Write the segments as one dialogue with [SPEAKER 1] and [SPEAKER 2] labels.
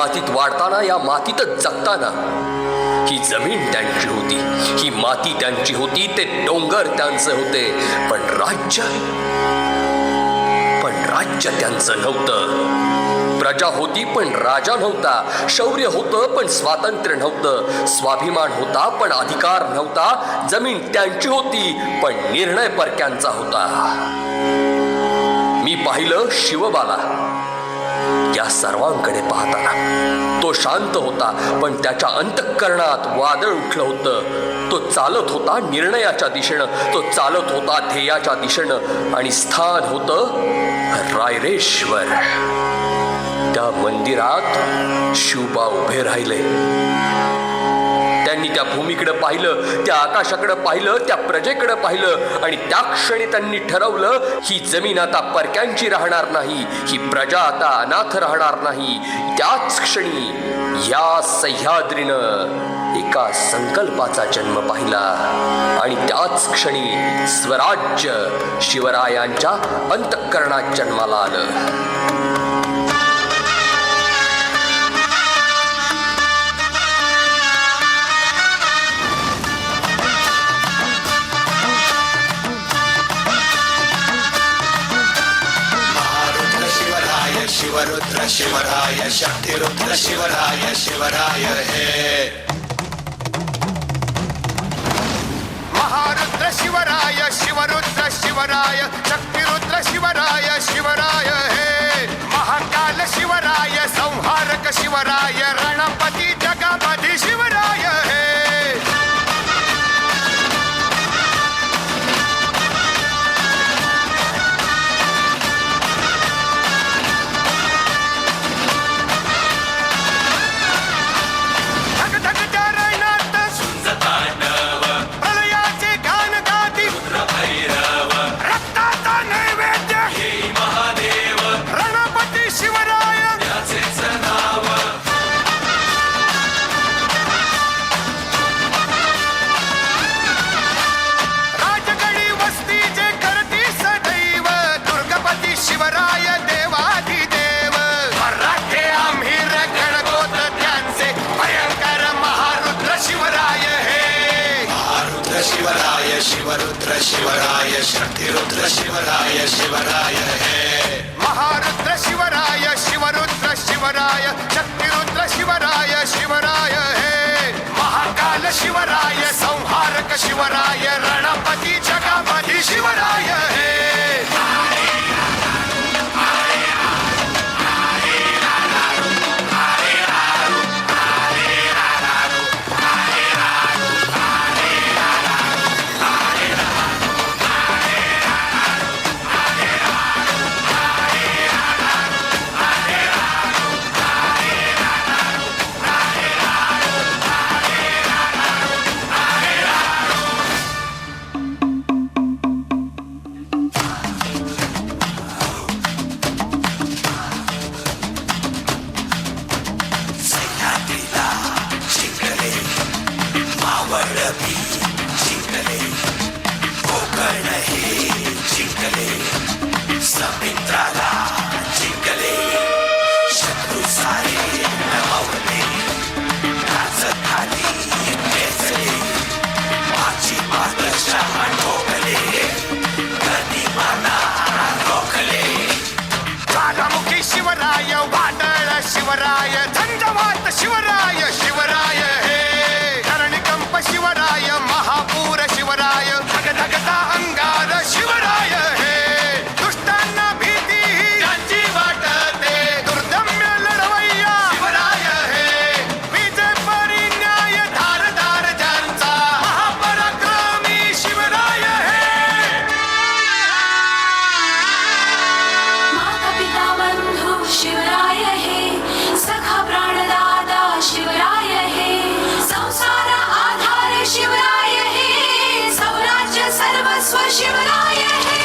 [SPEAKER 1] मातीत वाढताना, या मातीतच जगताना ही जमीन त्यांची होती, ही माती त्यांची होती, ते डोंगर त्यांचे होते, पण राज्य त्यांचं नव्हतं. प्रजा होती पण राजा नव्हता, शौर्य होतं पण स्वातंत्र्य नव्हतं, स्वाभिमान होता पण अधिकार नव्हता, जमीन त्यांची होती पण निर्णय परक्यांचा होता. मी पाहिलं शिवबाला. या सर्वांकडे पाहताना तो शांत होता, पण त्याच्या अंतःकरणात वादळ उठलं होतं. तो चालत होता निर्णयाच्या दिशेनं, तो चालत होता ध्येयाच्या दिशेनं, आणि स्थान होतं रायरेश्वर. त्या मंदिरात शिवबा उभे राहिले. त्यांनी त्या भूमीकडे पाहिलं, त्या आकाशाकडे पाहिलं, त्या प्रजेकडे पाहिलं, आणि त्या क्षणी त्यांनी ठरवलं, ही जमीन आता परक्यांची राहणार नाही, ही प्रजा आता अनाथ राहणार नाही. त्याच क्षणी या सह्याद्रीनं एका संकल्पाचा जन्म पाहिला, आणि त्याच क्षणी स्वराज्य शिवरायांच्या अंतःकरणात जन्माला आलं.
[SPEAKER 2] शिवरुद्र शिवराय, शक्तिरुद्र शिवराय, शिवराय हे. महारुद्र शिवराय, शिवरुद्र शिवराय, शक्तिरुद्र शिवराय, शिवराय हे. महाकाल शिवराय, संहारक शिवराय, रणपती जगपती शिवराय हे. शिवरुद्र शिवराय, शक्तिरुद्र शिवराय, शिवराय हे. महारुद्र शिवराय, शिवरुद्र शिवराय, शक्तिरुद्र शिवराय, शिवराय हे. महाकाल शिवराय, संहारक शिवराय, रणपती जगपती शिवराय हे. शिवराय, वादळ शिवराय, झंझावात शिवराय, शिवराय हे. धरणिकंप शिवराय, महापूर शिवराय, धगधगता अंगार शिवराय हे. दुष्टांना भीती त्यांची वाटते, दुर्दम्य लढवय्या शिवराय हे. विजय परी न्याय धारदार ज्यांचा, महापराक्रमी शिवराय हे.
[SPEAKER 3] शिवराय हे, सखा प्राणदाता शिवराय हे, संसार आधार शिवराय हे, स्वराज्य सर्वस्व शिवराय हे.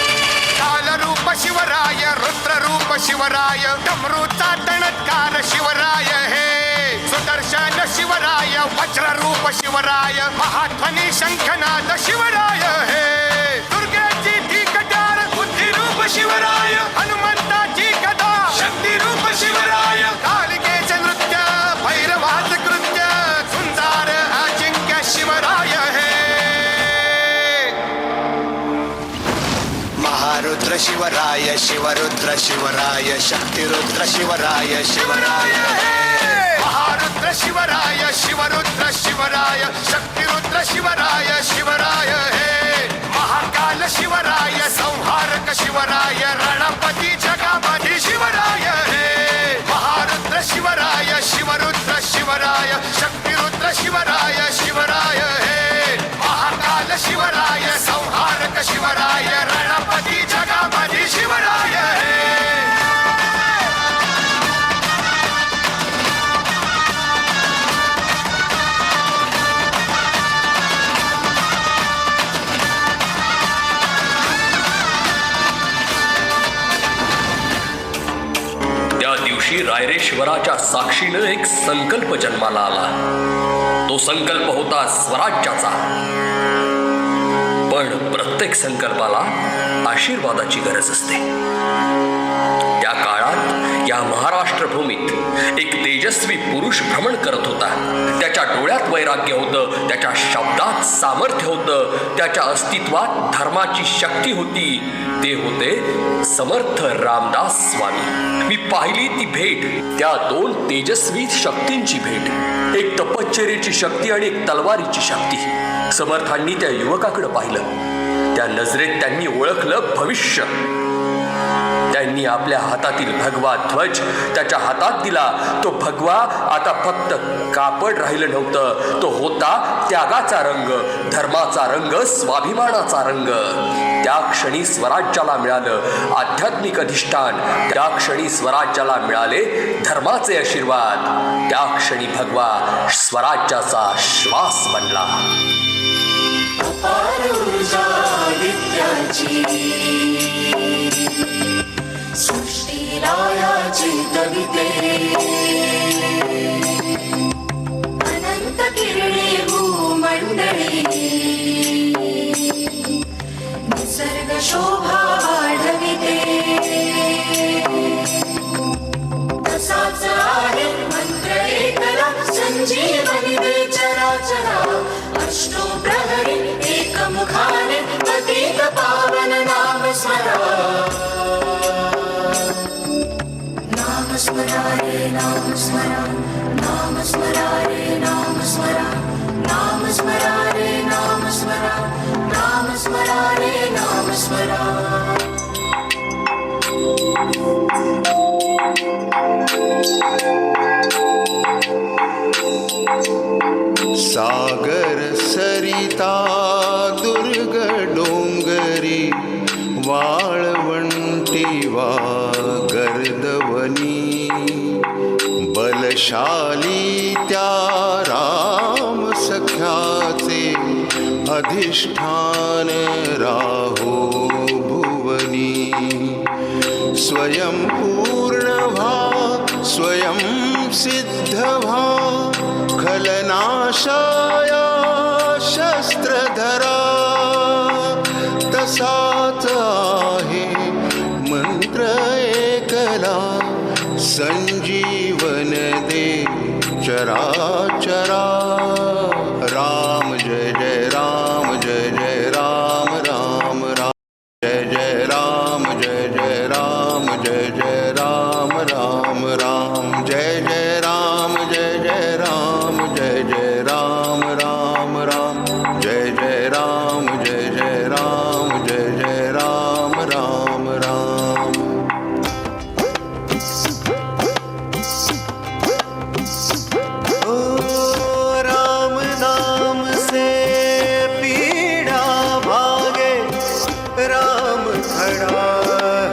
[SPEAKER 2] कालरूप शिवराय, रुद्ररूप शिवराय, डमरूचा तणत्कार शिवराय हे. सुदर्शन शिवराय, वज्ररूप शिवराय, महाध्वनी शंखनाद शिवराय हे. दुर्गेची ठिकटार, बुद्धिरूप शिवराय, हनुमंताची गदा, शक्तिरूप शिवराय, कालिकेचे नृत्य शिवराय शिवरुद्र शिवराय शक्तिरुद्र शिवराय शिवराय हे महारुद्र शिवराय शिवरुद्र शिवराय शक्तिरुद्र शिवराय शिवराय हे महाकाल शिवराय संहारक शिवराय रणपती जगामधी शिवराय हे महारुद्र शिवराय शिवरुद्र शिवराय शक्तिरुद्र शिवराय शिवराय हे महाकाल शिवराय संहारक शिवराय रणपती जगामधी शिवराय हे
[SPEAKER 1] त्या दिवशी रायरेश्वराच्या साक्षीनं एक संकल्प जन्माला आला. तो संकल्प होता स्वराज्याचा. पण प्रत्येक संकल्पाला आशीर्वादाची गरज असते. त्या काळात या महाराष्ट्र भूमीत एक तेजस्वी पुरुष भ्रमण करत होता. त्याच्या डोळ्यात वैराग्य होतं, त्याच्या शब्दात सामर्थ्य होतं, त्याच्या अस्तित्वात धर्माची शक्ती होती. ते होते समर्थ रामदास स्वामी. मी पाहिली ती भेट, त्या दोन तेजस्वी शक्तींची भेट. एक तपश्चर्येची शक्ती आणि एक तलवारीची शक्ती. समर्थांनी त्या युवकाकडे पाहिलं. त्या नजरेत त्यांनी ओळखलं भविष्य. त्यांनी आपल्या हातातील भगवा ध्वज त्याच्या हातात दिला. तो भगवा आता फक्त कापड राहिलं नव्हतं, तो होता त्यागाचा रंग, धर्माचा रंग, स्वाभिमानाचा रंग. त्या क्षणी स्वराज्याला मिळालं आध्यात्मिक अधिष्ठान. त्या क्षणी स्वराज्याला मिळाले धर्माचे आशीर्वाद. त्या क्षणी भगवा स्वराज्याचा श्वास बनला.
[SPEAKER 3] सृष्टिरायाची कविते अनंत किरणे भूमंडळी निसर्ग शोभा वाढविते. तसाच आहे मंत्र एकला संजीवनी दे चराचरा. अष्टो प्रहरी एकमुखाने पतित पावन नाम स्मरा. नाम स्मरा रे नाम स्मरा, नाम स्मरा रे नाम स्मरा, नाम स्मरा रे नाम स्मरा, नाम स्मरा रे नाम स्मरा.
[SPEAKER 4] सागर सरिता दुर्ग डोंगरी वाळवंटी वा गर्दवनी. बलशाली त्या राम सख्याचे अधिष्ठान राहो भुवनी. स्वयंपूर्ण भा स्वयं सिद्ध भा खलनाशाया शस्त्रधरा. तसाच आहे मंत्र एकला संजीवन दे चराचरा. राम जय जय राम जय जय राम राम राम जय जय राम जय जय राम जय जय राम राम राम जय जय राम जय जय राम जय जय राम राम राम जय जय राम जय जय राम जय जय राम राम राम. राम नाम से पीड़ा भागे, राम खड़ा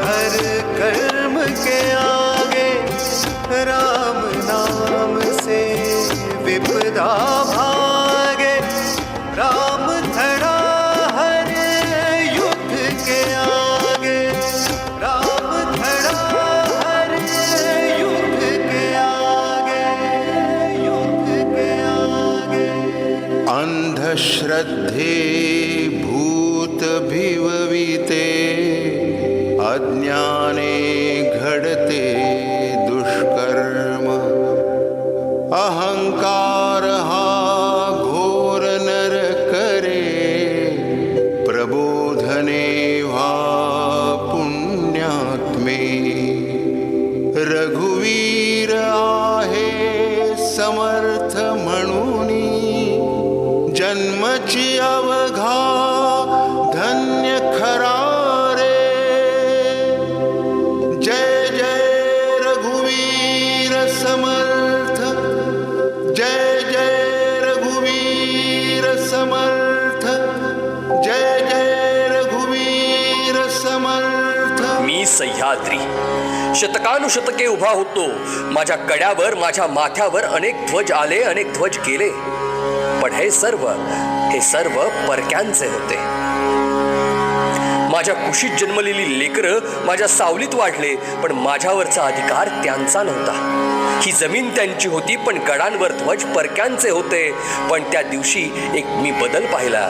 [SPEAKER 4] हर कर्म के आगे. राम नाम से विपदा भागे, राम खड़ा हर युद्ध के आगे. राम खड़ा हर युद्ध के आगे, युद्ध के आगे. अंधश्रद्धे भूत भिवविते अज्ञाने घडते दुष्कर्म. अहंकार हा घोर नर करे, प्रबोधने व्हा पुण्य
[SPEAKER 1] सह्याद्री. शतकानुशतके उभा होतो. माझ्या कड्यावर, माझ्या माथ्यावर अनेक ध्वज आले, अनेक ध्वज गेले, पण हे सर्व परक्यांचे होते. माझ्या कुशीत जन्मलेली लेकरं माझ्या सावलीत वाढले, पण माझ्यावरचा अधिकार त्यांचा नव्हता. ही जमीन त्यांची होती, पण गडांवर ध्वज परक्यांचे होते. पण त्या दिवशी एक मी बदल पाहिला.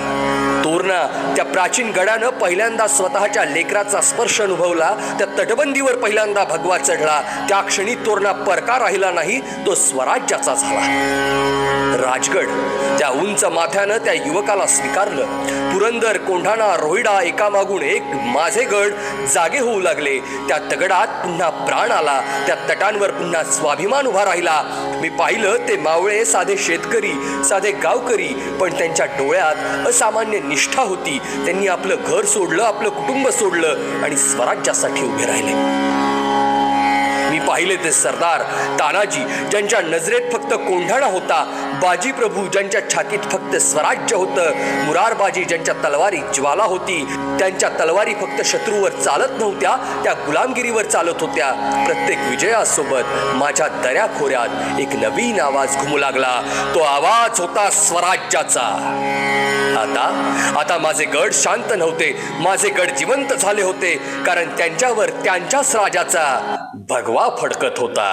[SPEAKER 1] तोरणा त्या प्राचीन गडानं पहिल्यांदा स्वतःच्या लेकराचा स्पर्श अनुभवला. त्या तटबंदीवर पहिल्यांदा भगवा चढला. त्या क्षणी तोरणा परका राहिला नाही, तो स्वराज्याचा झाला. राजगड त्या उंच माथ्यानं त्या युवकाला स्वीकारलं. पुरंदर, कोंढाणा, रोहिडा एकामागून एक माझे गड जागे होऊ लागले. त्या तगडात पुन्हा प्राण आला. त्या तटांवर पुन्हा स्वाभिमान उभा राहिला. मी पाहिलं ते मावळे साधे शेतकरी, साधे गावकरी, पण त्यांच्या डोळ्यात असामान्य निष्ठा होती. त्यांनी आपलं घर सोडलं, आपलं कुटुंब सोडलं आणि स्वराज्यासाठी उभे राहिले. मी पाहिले ते सरदार तानाजी, ज्यांच्या नजरेत फक्त कोंढाणा होता. बाजी प्रभू, ज्यांच्या छातीत फक्त स्वराज्य होतं. मुरारबाजी, ज्यांच्या तलवारीत ज्वाला होती. त्यांच्या तलवारी फक्त शत्रूवर चालत नव्हत्या, त्या गुलामगिरीवर चालत होत्या. प्रत्येक विजयासोबत माझ्या दऱ्याखोऱ्यात एक नवीन आवाज घुमू लागला. तो आवाज होता स्वराज्याचा. आता माझे गड शांत नव्हते, माझे गड जिवंत झाले होते, कारण त्यांच्यावर त्यांच्याच राजाचा भगवा फडकत होता.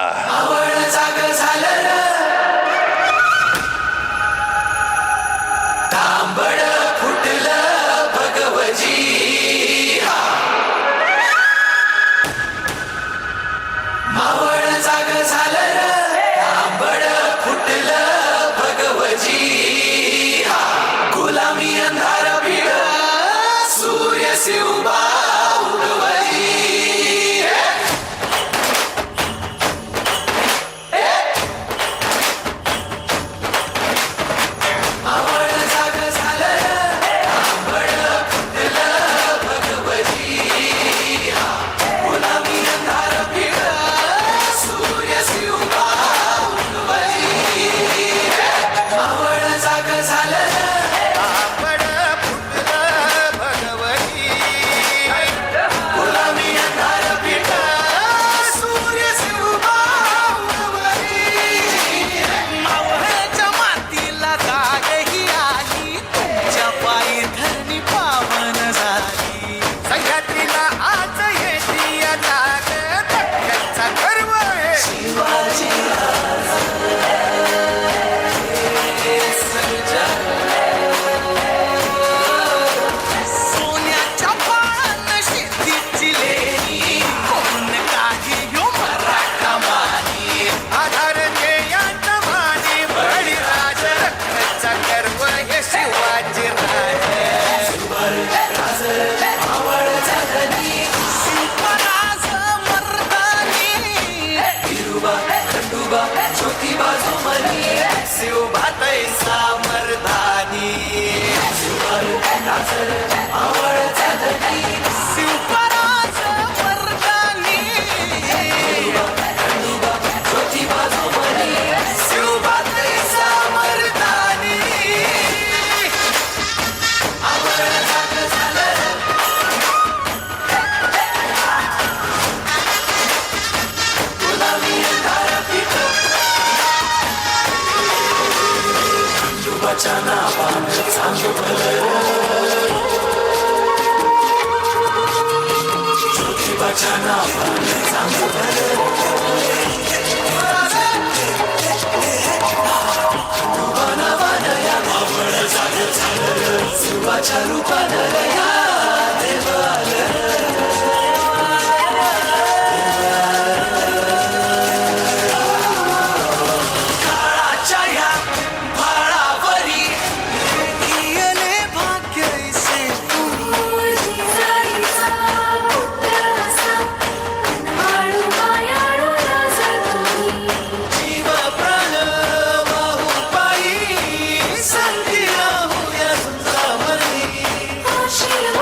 [SPEAKER 3] Shiva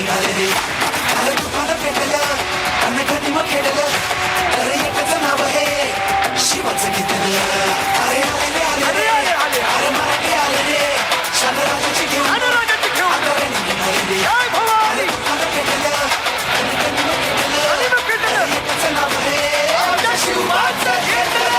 [SPEAKER 5] निघाले रे अरे तुफान पेटलं अन्न कधी मग खेळलं अरे एकच नाव आहे शिवाचं घेतलं अरे आले अरे मराठी आले रे शांतराजाची घेऊन अरे निघाले रे अरे तुफान पेटलं अन्न कधी मग खेळलं अरे एकच नाव आहे आमच्या शिवाचं घेतलं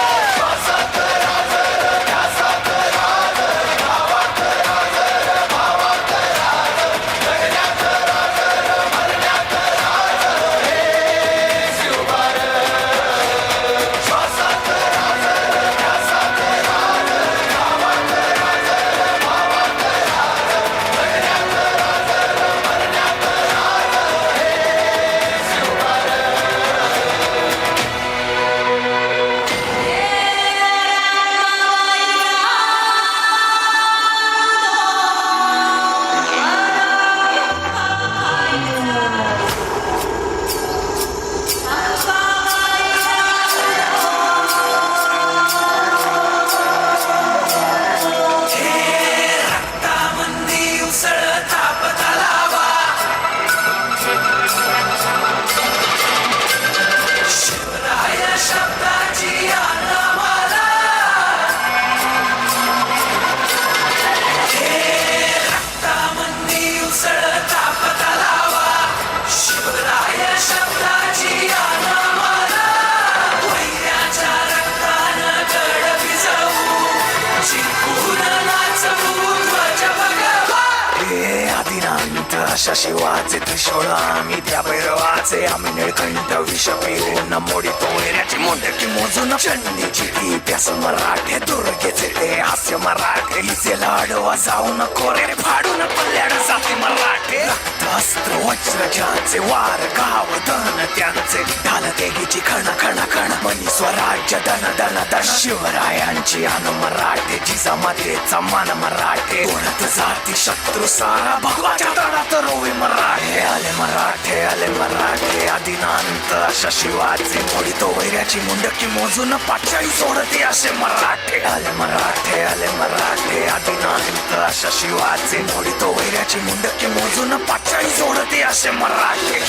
[SPEAKER 5] अशा शिवाचे त्रिशूळ आम्ही त्या भैरवाचे आम्ही निळकंठ विष पिऊन मोडी तोयऱ्याची मोंडकी मोजून चंडीची ती प्यास मराठे दुर्गेचे ते हास्य मराठे हिचे लाडवा जाऊन कोरे फाडून पल्ल्याड जाते मराठे अस्त्र वज्र ज्यांचे वार गाव धन त्यांचे ढाल तेगीची खण खण खण मनी स्वराज्य धन धन धन शिवरायांची अन मराठे जिजामातेचा मान मराठे ओढत जाती शत्रू सारा भगवाच्या तळात रोवे मराठे आले मराठे आदिनांत अशा शिवाचे मोडी तो वैऱ्याची मुंडकी मोजून पाचाळी सोडते असे मराठे आले मराठे आदिनांत अशा शिवाचे मोडी तो वैऱ्याची मुंडकी मोजून पाचाळी सोडते असे मराठे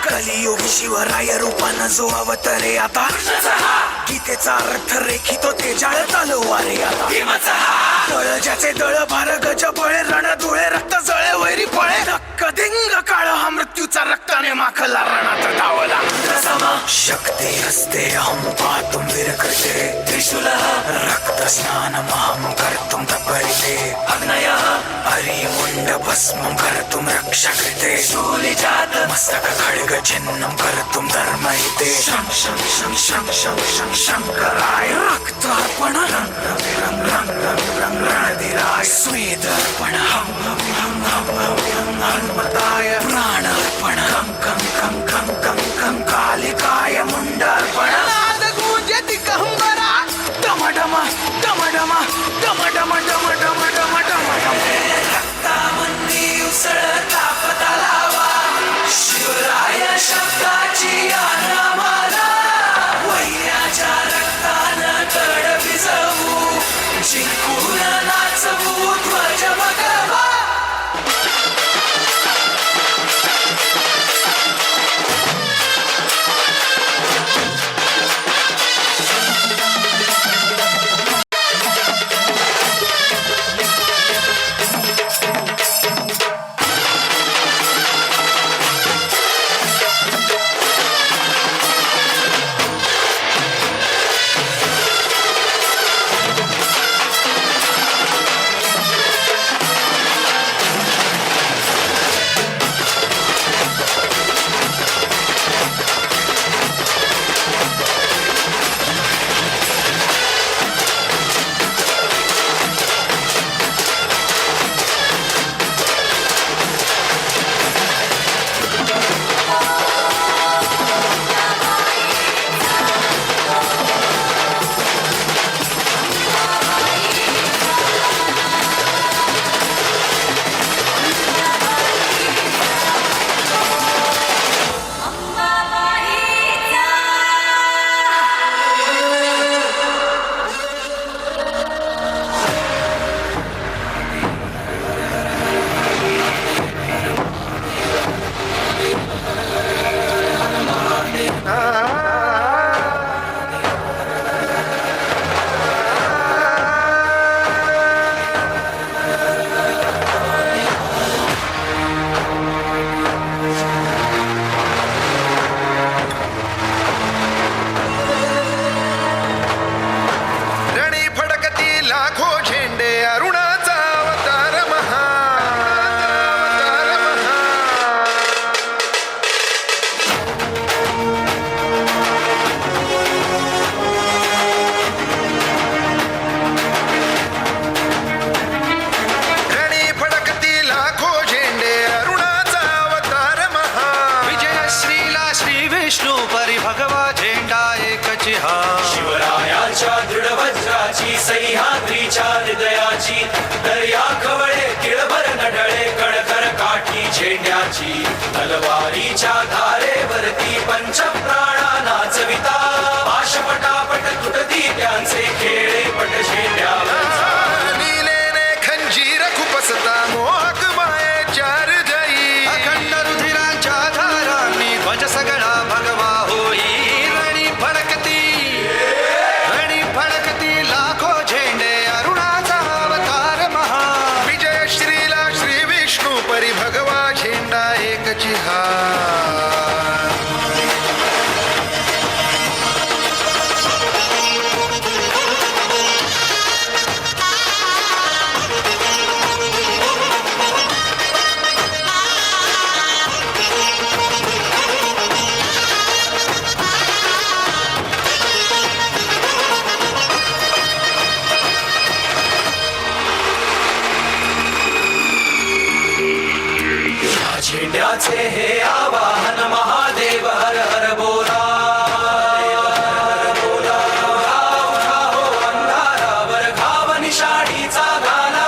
[SPEAKER 5] कलियुगी शिवराय रूपानं जो अवतरे आता गीतेचा अर्थ रेखितो ते जाळ तलवारे आता तळ ज्याचे दळ भार गज बळे रण धुळे रक्त जळे वैरी पळे धक्क धिंग काळ हा मृत्यूचा रक्ताने माखला रणात धावला शक्ती हस्ते अहम पातुम विरकृते त्रिशूल रक्त स्नान महम कर्तुम तपरिते अग्नय हरि मुंड भस्मं कर्तुम रक्षा कृते शूलिजात मस्तक खड्ग चिन्नं कर्तुम धर्महिते शं शं शं शं शं शं शंकराय रक्तार्पण रंग रंग रंग रंग रंग रणधीराय स्वेदर्पण हम हम हम हम हम हम हनुमताय प्राणार्पण कं कं कं कं कं कं कालिकाय मुंडार्पण नाद गूंजे दिगंबरा डम डम डम डम डम डम डम डम डम डम डम रक्तामंदी उसळता पतालावा शिवराय शब्दाची आनामाला वैऱ्याच्या रक्तानं तड भिजवू जिंकून नाचवू ध्वज भगवा सह्याद्रीच्या हृदयाची दर्या खवळे तिळभर नढळे कणखर काठी झेंड्याची तलवारीच्या धारेवरती पंचप्राणा नाचविता पाशपटापट तुटती त्यांचे खेळे पट झेंड्यावर
[SPEAKER 2] नीलेने खंजीर खुपसता मोहक मायेच्या हृदयी
[SPEAKER 6] अखंड रुधिरांच्या धारांनी ध्वज सगळा भगवा होई रणी फडकती लाखो झेंडे अरुणाचा अवतार महा
[SPEAKER 2] विजय श्रीला श्री विष्णू परी भगवा झेंडा एकची हा
[SPEAKER 5] झेंड्याचे हे आवाहन महादेव हर हर बोला उठा हो अंधारावर घाव निशाणीचा घाला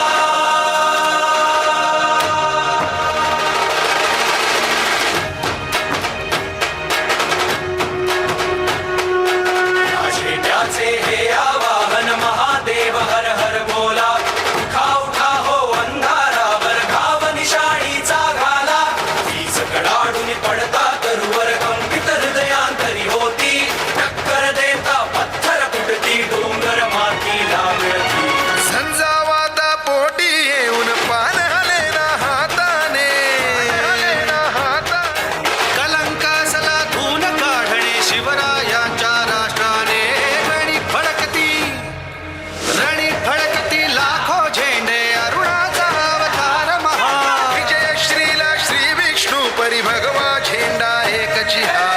[SPEAKER 5] झेंड्याचे हे आवाहन महादेव हर हर बोला उठा हो अंधारावर घाव निशाणीचा घाला कडाडून पडता तरुवर कंपित हृदयांतरी होती टक्कर देता पत्थर फुटती डोंगर मातीला मिळती
[SPEAKER 2] संजावाता पोटी येऊन पान हले ना हाताने
[SPEAKER 6] कलंकासला धून काढणे शिवरायांच्या राष्ट्राने रणी फडकती लाखो झेंडे अरुणाचा अवतार महा
[SPEAKER 2] विजय श्रीला श्री विष्णू परी भगवा झेंडा एकची हा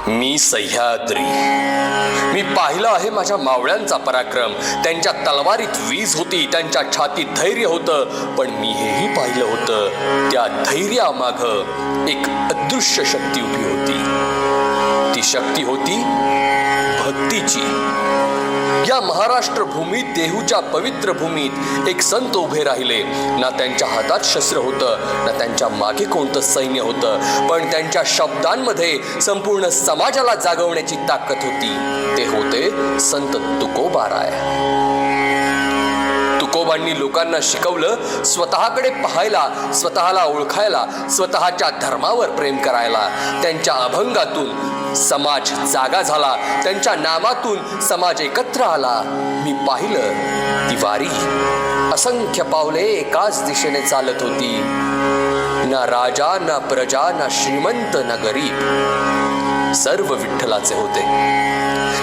[SPEAKER 1] मी सह्याद्री. मी पाहिलं आहे माझ्या मावळ्यांचा पराक्रम. त्यांच्या तलवारीत वीज होती, त्यांच्या छातीत धैर्य होतं. पण मी हेही पाहिलं होतं, त्या धैर्यामागं एक अदृश्य शक्ती उभी होती. ती शक्ती होती भक्तीची. या महाराष्ट्र भूमीत, देहूच्या पवित्र भूमीत एक संत उभे राहिले. ना त्यांच्या हातात शस्त्र होतं, ना त्यांच्या मागे कोणतं सैन्य होतं, पण त्यांच्या शब्दांमध्ये संपूर्ण समाजाला जागवण्याची ताकद होती. ते होते संत तुकोबाराय. तुकोबांनी लोकांना शिकवलं स्वतःकडे पाहायला, स्वतःला ओळखायला, स्वतःच्या धर्मावर प्रेम करायला. त्यांच्या अभंगातून समाज जागा झाला, त्यांच्या नामातून समाज एकत्र आला. मी पाहिलं ती वारी. असंख्य पावले एकाच दिशेने चालत होती. ना राजा, ना प्रजा, ना श्रीमंत, ना गरीब, सर्व विठ्ठलाचे होते.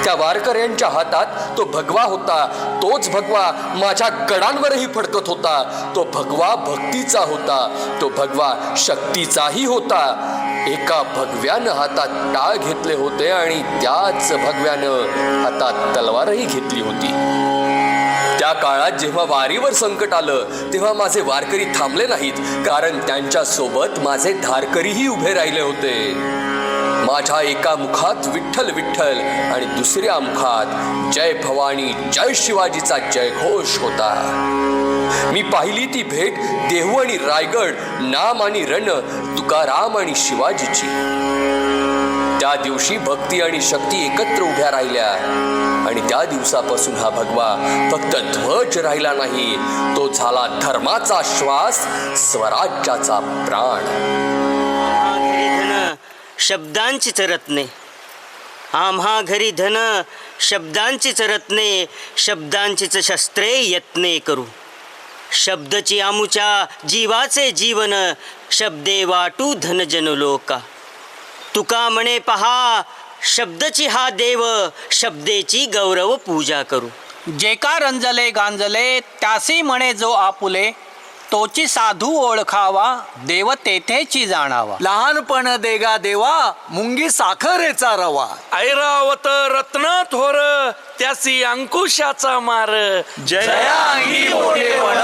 [SPEAKER 1] त्या वारकऱ्यांच्या हातात तो भगवा होता. तोच भगवा माझ्या गडांवरही फडकत होता. तो भगवा भक्तीचा होता. तो भगवा शक्तीचाही होता. एका भगव्यानं हातात टाळ घेतले होते आणि त्याच भगव्यानं हातात तलवारही घेतली होती. त्या काळात जेव्हा वारीवर संकट आलं तेव्हा माझे वारकरी थांबले नाहीत, कारण त्यांच्या सोबत माझे धारकरीही उभे राहिले होते. माझ्या एका मुखात विठ्ठल विठ्ठल आणि दुसऱ्या मुखात जय भवानी जय शिवाजीचा जयघोष होता. मी पाहिली ती भेट देहू आणि रायगड, नाम आणि रण, तुकाराम आणि शिवाजीची. त्या दिवशी भक्ती आणि शक्ती एकत्र उभ्या राहिल्या आणि त्या दिवसापासून हा भगवा फक्त ध्वज राहिला नाही, तो झाला धर्माचा श्वास, स्वराज्याचा प्राण.
[SPEAKER 7] शब्दांचीच रत्ने, आम्हा घरी धन शब्दांचीच रत्ने, शब्दांचीच शस्त्रे यत्ने करू. शब्दची आमुच्या जीवाचे जीवन, शब्दे वाटू धनजन लोका. तुका म्हणे पहा, शब्दची हा देव, शब्देची गौरव पूजा करू.
[SPEAKER 8] जे का रंजले गांजले त्यासी म्हणे जो आपुले, तोची साधू ओळखावा, देव तेथेची जाणावा.
[SPEAKER 9] लहानपण देगा देवा, मुंगी साखरेचा रवा.
[SPEAKER 10] ऐरावत रत्न थोर, त्यासी अंकुशाचा मार.
[SPEAKER 9] जयांगी मोठेपण,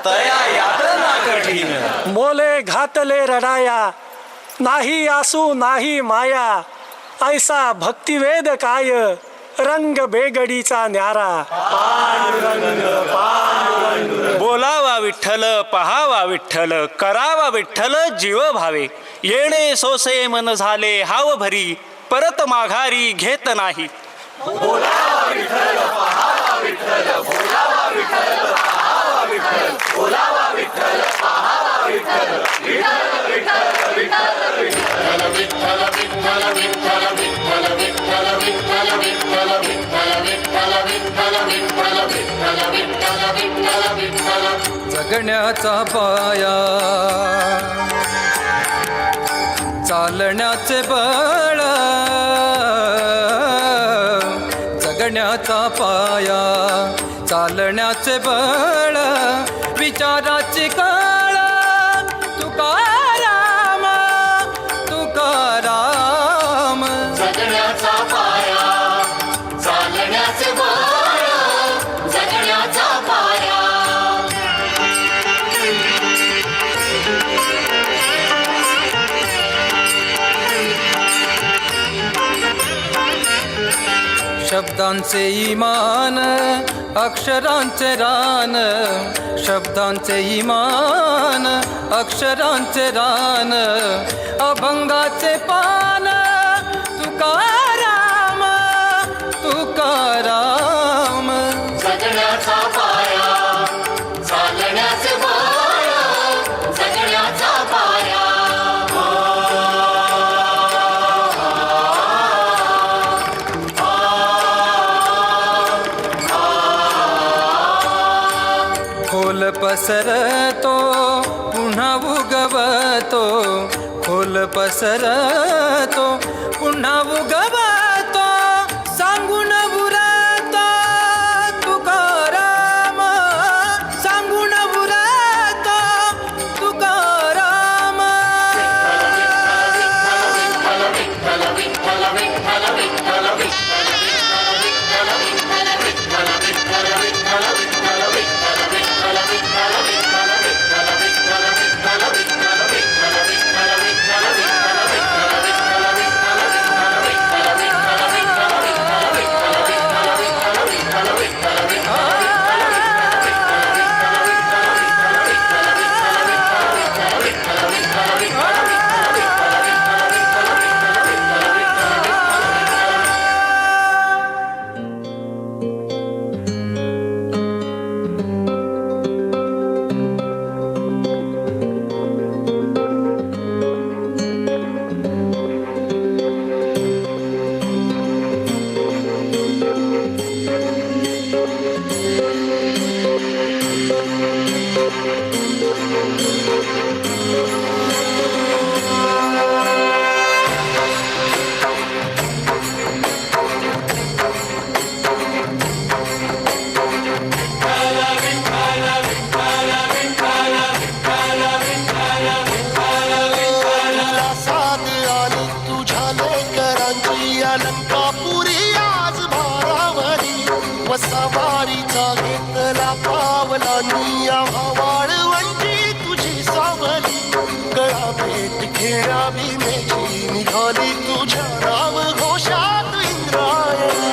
[SPEAKER 9] तया यातना कठीण.
[SPEAKER 11] मोले घातले रडाया, नाही आसू नाही माया, ऐसा भक्तिवेद काय, रंग बेगडीचा न्यारा.
[SPEAKER 8] बोलावा विठ्ठल, पहावा विठ्ठल, करावा विठ्ठल जीव भावे. येणे सोसे मन झाले हाव भरी, परत माघारी घेत नाही.
[SPEAKER 10] जगण्याचा पाया, चालण्याचे बळ. जगण्याचा पाया, चालण्याचे बळ, विचाराची कळ. तुकाराम तुकाराम.
[SPEAKER 3] जगण्याचा पाया, चालण्याचे बळ, जगण्याचा पाया.
[SPEAKER 10] शब्दांचे इमान, अक्षरांचे रान. शब्दांचे इमान, अक्षरांचे रान, अभंगाचे पान. तुकाराम तुकाराम.
[SPEAKER 3] जगण्याचा पाया, चालण्याचे बळ, जगण्याचा पाया.
[SPEAKER 10] खोल पसरतो पुन्हा उगवतो. खोल पसरतो पुन्हा उगवतो. सांगून उरतो तुकाराम. सांगून उरतो तुकाराम.
[SPEAKER 2] सवारीचा घेतला पावलांनी वाळवंटी तुझी सावली. गळा भेट घेण्या भीमेची निघाली तुझ्या राम घोषात इंद्रायणी.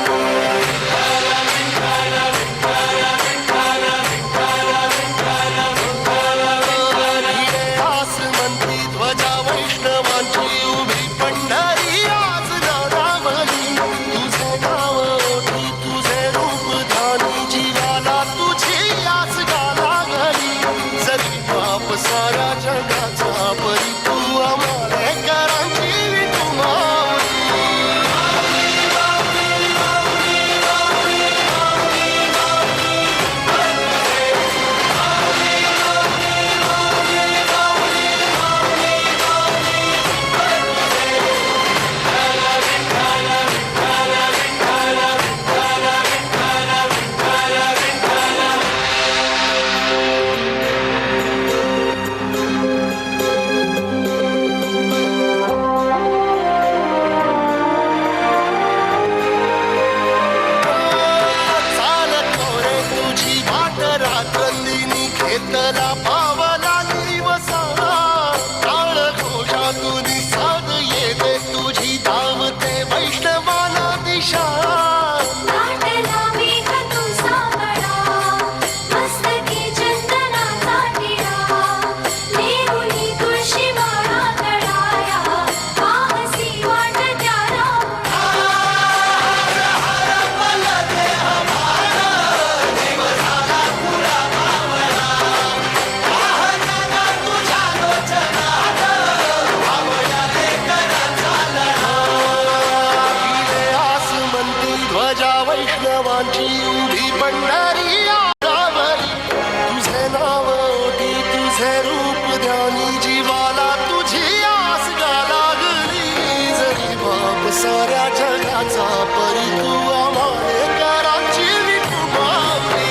[SPEAKER 2] आसमंती ध्वजा वैष्णवांची उभी पंढरी आज नारावली. तुझे नाव ओठी तुझे रूप धानी जीवाला तुझी आस गाला घरी. जरी बाप सारा जगाचा परी तू आम्हाला करांची विठू माऊली. विठुरायांची उभी पंढरी आगावरी तुझे नाव ओटी तुझे रूप ध्यानी जीवाला तुझी आस गा लागली जरी बाप साऱ्या जगाचा परी तू आम्हाले कराची विठू माऊली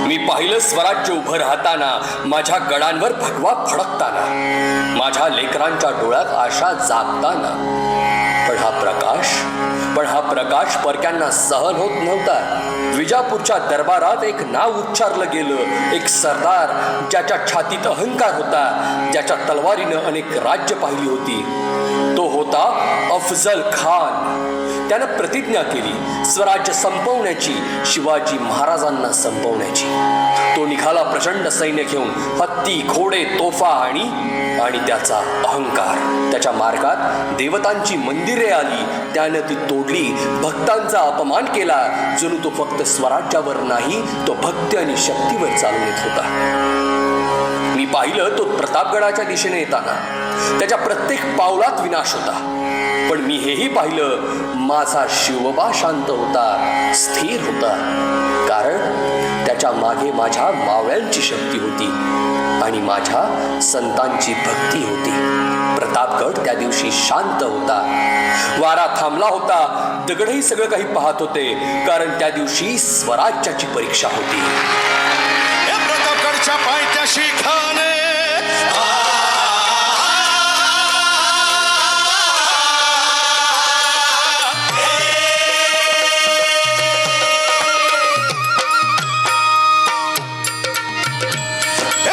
[SPEAKER 1] मी पाहिलं स्वराज्य उभं राहताना, माझ्या गडांवर भगवा फडकताना, माझ्या लेकरांच्या डोळ्यात आशा जागताना. पण हा प्रकाश परक्यांना सहन होत नव्हता. विजापूरच्या दरबारात एक नाव उच्चारलं गेलं, एक सरदार ज्याच्या छातीत अहंकार होता, ज्याच्या तलवारीनं अनेक राज्य पाहिली होती. तो होता अफजल खान. त्यानं प्रतिज्ञा केली स्वराज्य संपवण्याची, शिवाजी महाराजांना संपवण्याची. तो निघाला प्रचंड सैन्य घेऊन, हत्ती, घोडे, तोफा आणि त्याचा अहंकार. त्याच्या मार्गात देवतांची मंदिरे आली, त्यानं ती तोडली. भक्तांचा अपमान केला. जणू तो फक्त स्वराज्यावर नाही, तो भक्ती आणि शक्तीवर चालून येत होता. मी पाहिलं तो प्रतापगडाच्या दिशेने येताना. त्याच्या प्रत्येक पावलात विनाश होता. पण मी हेही पाहिलं, माझा शिवबा शांत होता, स्थिर होता. कारण त्याच्या मागे माझ्या मावळ्यांची शक्ती होती आणि माझ्या संतांची भक्ती होती. प्रतापगड त्या दिवशी शांत होता. वारा थांबला होता. दगडही सगळं काही पाहत होते, कारण त्या दिवशी स्वराज्याची परीक्षा होती.
[SPEAKER 2] प्रतापगडच्या पायथ्याशी खाने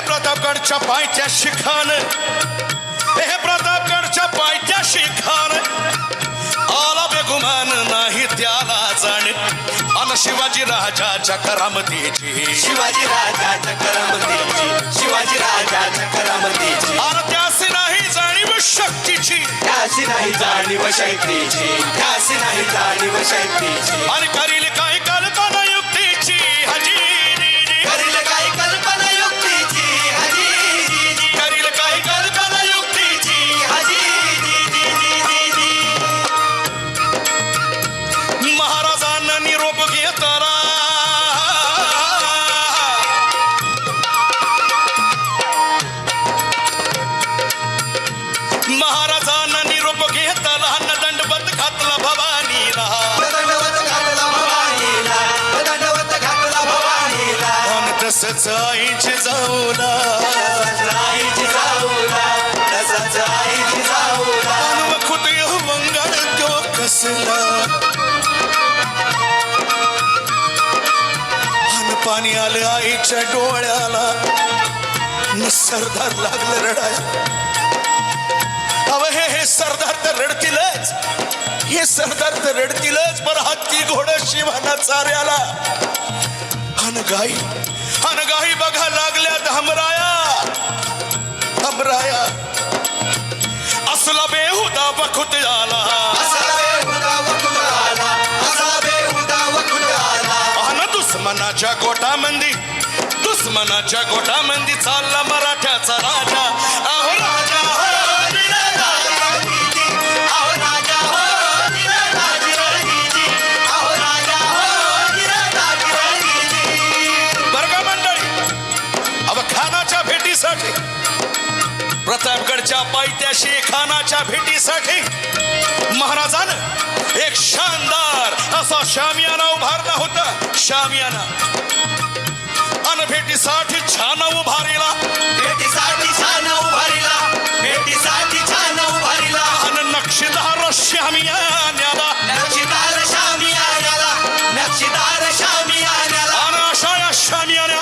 [SPEAKER 2] प्रतापगडच्या पायथ्याशी खान, हे प्रतापगडच्या पायथ्याशी खान, आला बेगुमान नाही त्याला जाणे. अन शिवाजी राजाच्या करामतीची, शिवाजी राजाच्या करामतीची, शिवाजी राजाच्या करामतीची. अन त्यासी नाही जाणीव शक्तीची, त्यासी नाही जाणीव शक्तीची, त्यासी नाही जाणीव शक्तीची. आणि करील काय कल्पना युक्तीची हजीरी, करील काय कल्पना युक्तीची हजीरी, करील काय कल्पना युक्तीची हजीरी. महाराजांना निरोप घेताना दंडवत घातला भवानीला, दंडवत घातला भवानीला, दंडवत घातला भवानीला. आणि तसंच आईची जाऊला, आईची जाऊला, तसंच आईची जाऊला. अनुमखुत मंगळ तो कसला, पाणी आलं आईच्या डोळ्याला. सरदार लागलं रडायला. अव हे सरदार तर रडतीलच, हे सरदार तर रडतीलच. पर हत्ती घोड शिवाना चाऱ्याला. अनगाई बघा लागल्या धामराया, धामराया. असला बेहुदा वखुत आला, असला बेहुदा वखुत आला, असला बेहुदा वखुत आला. अन दुश्मनाच्या गोटामंदी, दुश्मनाच्या गोटामंदी चालला मराठ्याचा राजा. अहो राजा हो, अहो राजा हो, अहो राजा हो. बरं का मंडळी, अब खानाच्या भेटीसाठी, प्रतापगडच्या पायथ्याशी खानाच्या भेटीसाठी महाराजानं एक शानदार असा शामियाना उभारला होता. शामियाना अन भेटीसाठी छान उभारीला, भेटीसाठी छान उभारीला, भेटीसाठी छान उभारीला. अन नक्षीदार शामियान्याला, नक्षीदार शामियान्याला, नक्षीदार शामियान्याला. अन अशा या शामियान्या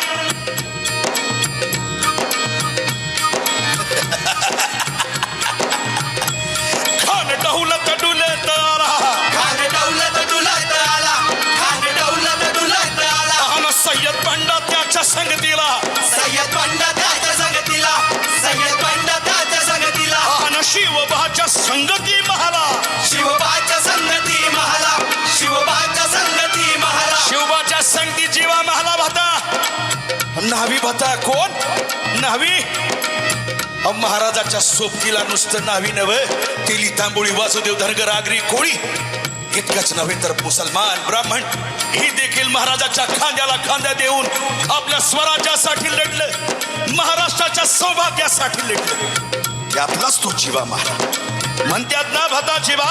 [SPEAKER 2] खान डौलत डुलत आला, खान डौलत डुलत आला, खान डौलत डुलत आला. अन सय्यद बंडा त्याच्या संगतीला, सय्यद बंडा त्याच्या संगतीला, सय्यद बंडा त्याच्या संगतीला. अन शिवबाच्या संगती महाला, शिवबाच्या संगती महाला, शिवबाच्या संगती महाला. शिवबाच्या संगती जीवा महाला भाता. न्हावी भाता कोण? न्हावी महाराजाच्या सोबतीला नुसतं नावी नव्हे, तेली तांबोळी वासुदेव धनगर आगरी कोळी इतकंच नव्हे तर मुसलमान ब्राह्मण ही देखील महाराजाच्या खांद्याला खांद्या देऊन आपल्या स्वराज्यासाठी लढलं, महाराष्ट्राच्या सौभाग्यासाठी लढलं. यातलाच तो जीवा महाराज. म्हणतात ना भता जीवा,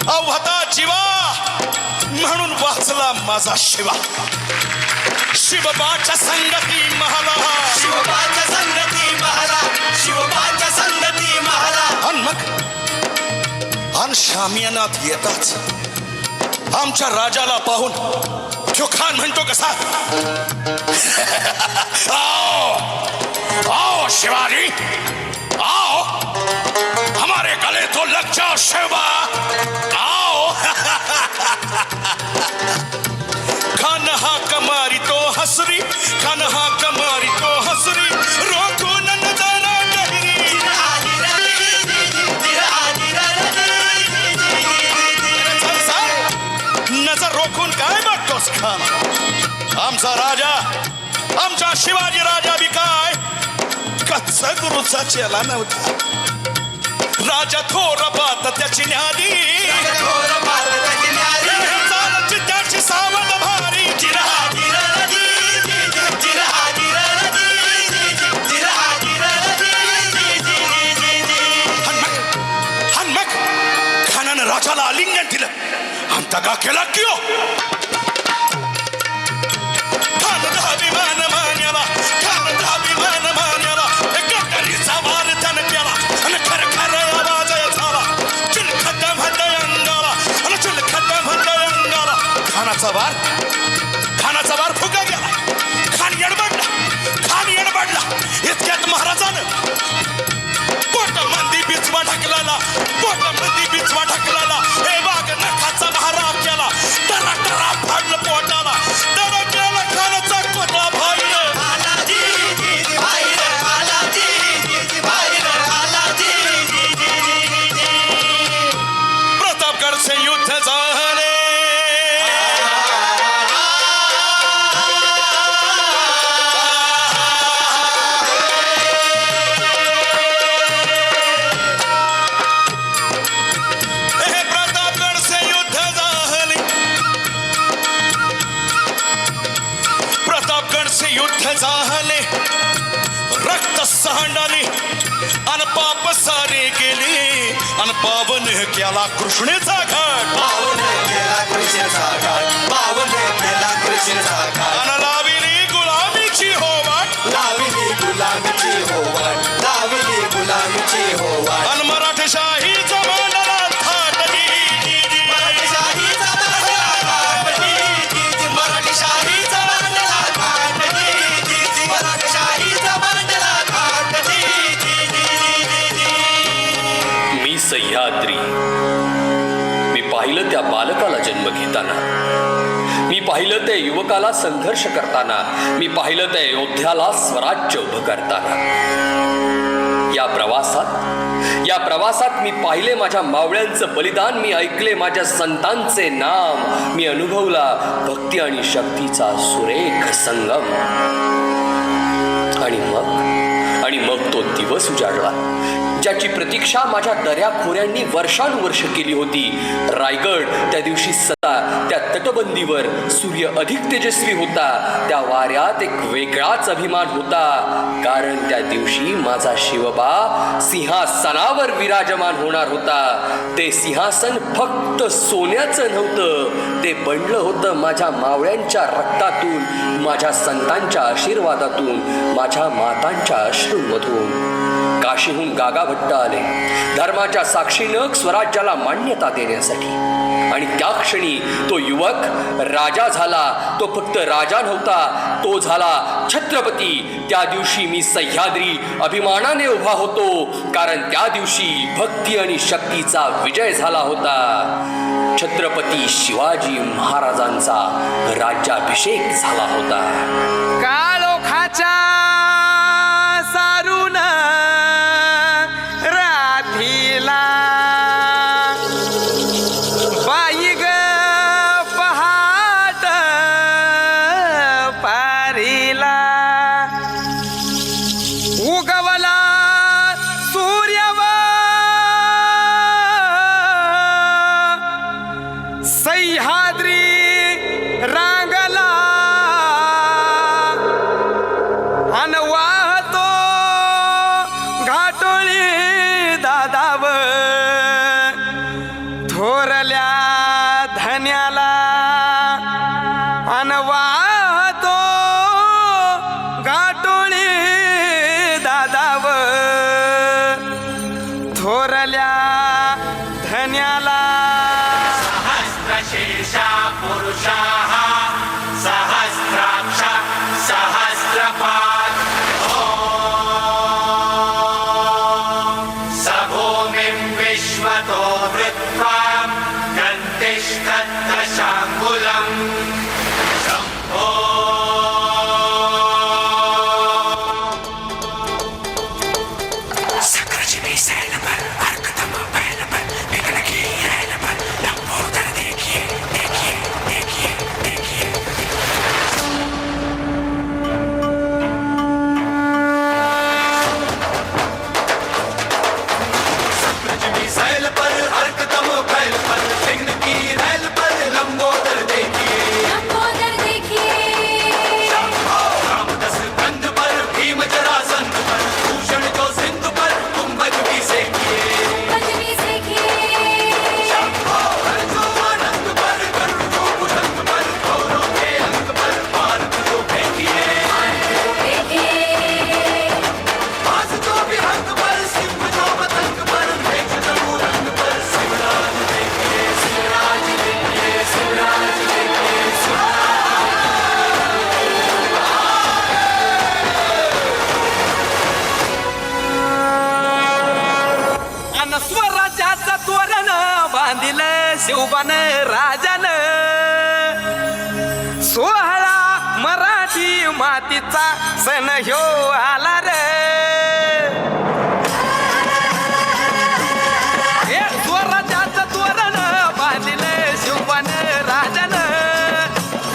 [SPEAKER 2] अवभता जीवा, म्हणून वाचला माझा शिवा. शिवबाच्या संगती महाला, शिवबाच्या संगती महाला, शिवबाच्या संगती महाला. आणि मग आणि शामियानात येताच आमच्या राजाला पाहून तो खान म्हणतो कसा, आओ आओ शिवाजी आओ, हमारे गले तो लग जाओ शिवा आओ. खान हा कमारी तो हसरी, खान हा कमारी तो हसरी, रोको नजरा गहरी. नजर रोखून काय बघतोस खान? आमचा राजा, आमचा शिवाजी राजा बी काय कच्चा गुरुचा चेला नव्हता. राजा थोर बात त्याची न्यारी, चालची त्याची सावध भारी. हन्मक खानानं राजाला आलिंगन दिलं आणि दगा केला कियो. खान अभिमान मान्याला, खान अभिमान मान्याला, गटारीचा वार त्यानं केला आणि खरं खरं आवाज झाला. चुलखत म्हणतोय अंगाला आणि चुलखत म्हणतोय अंगाला. खानाचा वार फुगा गेला. खान येडबडला. इतक्यात महाराजानं पोटामध्ये बिचवा ढकलाला, पोटामध्ये बिचवा ढकलाला. हे बाग नखाचा महारा केला, टरा टरा फाडलं पोटाला. टरा केला खानाचा कोटा भाई. प्रतापगडचे युद्ध झाले. प्रतापगडचे युद्ध झाले, रक्त सांडाले अन पाप सारे गेले अन पावन केला कृष्णेचा घाट. अन लाविली गुलामीची होवाट, अन मराठशाही जमानाला थाटली.
[SPEAKER 1] मी सह्याद्री, मी पाहिलं त्या बालकाला जन्म घेताना, मी पाहिलं त्या युवकाला संघर्ष करताना, मी पाहिलं त्या योद्ध्याला स्वराज्य उभं करताना. या प्रवासात मी पाहिले माझ्या मावळ्यांचं बलिदान, मी ऐकले माझ्या संतांचे नाम, मी अनुभवला भक्ती आणि शक्तीचा सुरेख संगम. आणि मग तो दिवस उजाडला ज्याची प्रतीक्षा माझ्या दऱ्याखोऱ्यांनी वर्षानुवर्ष केली होती. रायगड त्या दिवशी सदा त्या तटबंदीवर सूर्य अधिक तेजस्वी होता. त्या वाऱ्यात एक वेगळाच अभिमान होता, कारण त्या दिवशी माझा शिवबा सिंहासनावर विराजमान होणार होता. ते सिंहासन फक्त सोन्याचं नव्हतं, ते बनलं होतं माझ्या मावळ्यांच्या रक्तातून, माझ्या संतांच्या आशीर्वादातून, माझ्या मातांच्या अश्रूंमधून. काशीहून गागा भट्ट आले धर्माच्या साक्षीनं स्वराज्याला मान्यता देण्यासाठी. आणि त्या क्षणी तो युवक राजा झाला. तो फक्त राजा नव्हता, तो झाला छत्रपती. त्या दिवशी मी सह्याद्री अभिमानाने उभा होतो, कारण त्या दिवशी भक्ती आणि शक्तीचा विजय झाला होता. छत्रपती शिवाजी महाराजांचा राज्याभिषेक झाला होता.
[SPEAKER 10] काळोखाच्या सारून राधीला बाई ग पहाट पारीला उगवला सूर्यव सह्याद्री रांगला शिवबान राजान सोहळा मराठी मातीचा सण ह्यो आला रे हे स्वराज्याचं तोरण बांधिले शिवबान राजान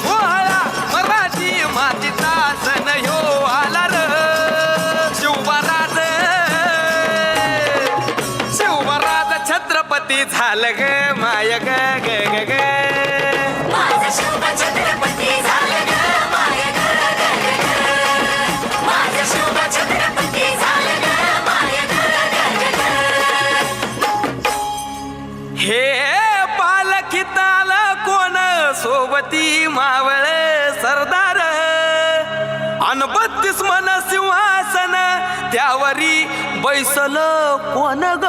[SPEAKER 10] सोहळा मराठी मातीचा सण ह्यो आला रे शिवबराज छत्रपती झालं ग माय ग ग ग ग
[SPEAKER 3] माझं शिवबा छत्रपती झालं ग माय ग ग ग ग माझं शिवबा छत्रपती झालं ग माय ग ग ग ग
[SPEAKER 10] हे पालखीत आलं कोण सोबती मावळ सरदार अन 32 मन सिंहासन त्यावरी बैसल कोण ग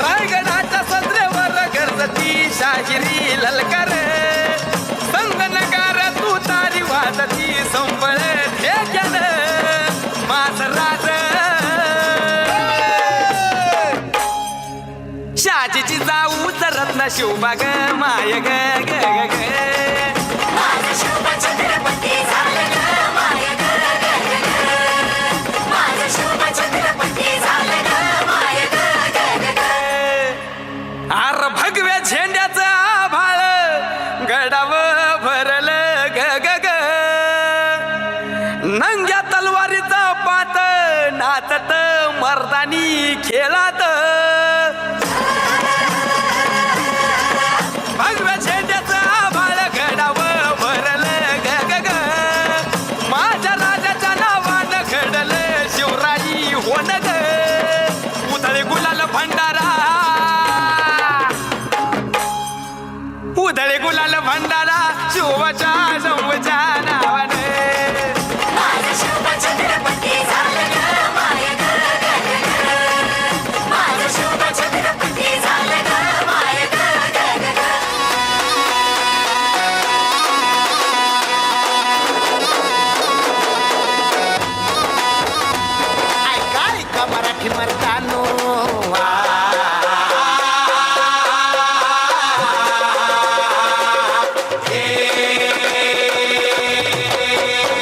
[SPEAKER 10] रायगडाच्या सत्रेवर गरजती शाहिरी ललकार संगनकार तू तारी वाजती संबळ ठेक्यान मासराज शाजीची जाऊ रत्न शिवबा ग माय ग ग ग ग
[SPEAKER 3] माझं शिवबा छत्रपती झालं ग माय ग ग ग ग माझं शिवबा छत्रपती झालं ग माय ग ग ग ग
[SPEAKER 10] आर भगव्या झेंड्याचं आभाळ गडाव भरलं ग ग ग नंग्या तलवारीचा पात नाचत मर्दानी खेळात भगव्या झेंड्याचं आभाळ गडाव भरलं ग ग ग माझ्या राजाच्या नावानं घडलं शिवराई होण ग उधळे गुलाल भंडारा उधळे गुलाल भंडारा शिवच्या शंभूच्या नावाने
[SPEAKER 3] माझं शिवबा छत्रपती झालं ग माय ग ग ग ग माझं शिवबा छत्रपती झालं ग माय ग ग ग ग
[SPEAKER 5] ऐका ऐका मराठी मर्दानो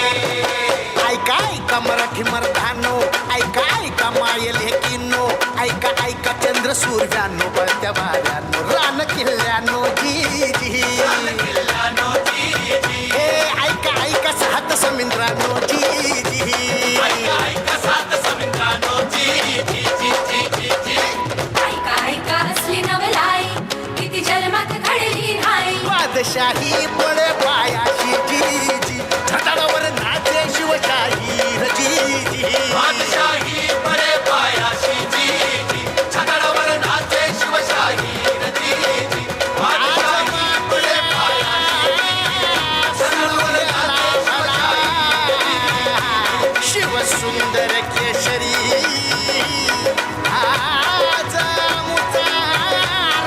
[SPEAKER 5] ऐका ऐका मराठी मर्दानो ऐका ऐका मायल हे किन्नो ऐका ऐका चंद्र सूर्यानो बळत्या वाऱ्यानो रान किल्ल्यानो जी जी हे ऐका ऐका सात समुद्रानो जी जी
[SPEAKER 3] ऐका ऐका असली नवलाई किती जन्मात घडली नाही
[SPEAKER 5] बादशाही पडे पायाशी जी जी छटाडावर नाचे शिवशाही जी जी
[SPEAKER 2] बादशाही पडे पायाशी जी जी छगडावर नाचे शिवशाही जी जी बादशाही पडे पायाशी छगडावर नाचे
[SPEAKER 5] शिव सुंदर केशरी आज मुचा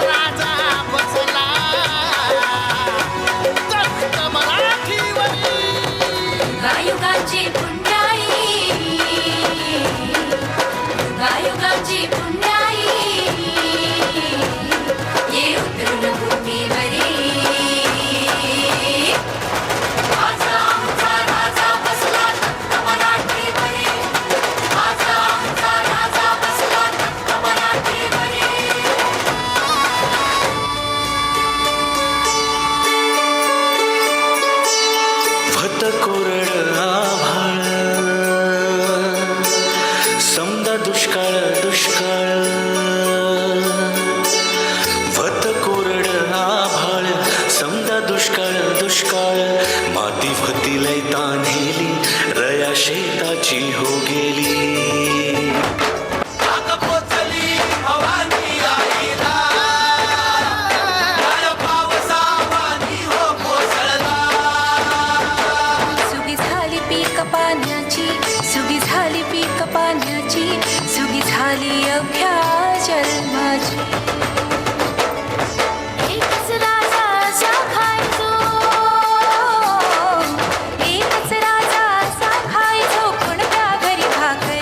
[SPEAKER 5] राजा बसला तख्त मराठीवरी
[SPEAKER 3] गायुगाची पुण्याई गायुगाची पुण्याई ये उतरून भूमीवरी आजा आमचा राजा बसला तख्त मराठीवरी आजा आमचा राजा बसला तख्त मराठीवरी
[SPEAKER 2] भत कोरड आभाळ समदा दुष्काळ दुष्काळ भत कोरड आभाळ समदा दुष्काळ दुष्काळ माती भतीलय तान्हेली रया शेताची हो गेली
[SPEAKER 3] सुगी झाली पीक पाण्याची सुगी झाली पीक पाण्याची सुगी झाली अवघ्या जन्माची एकच राजा असा खायचो एकच राजा असा खायचो कोणत्या घरी भाकर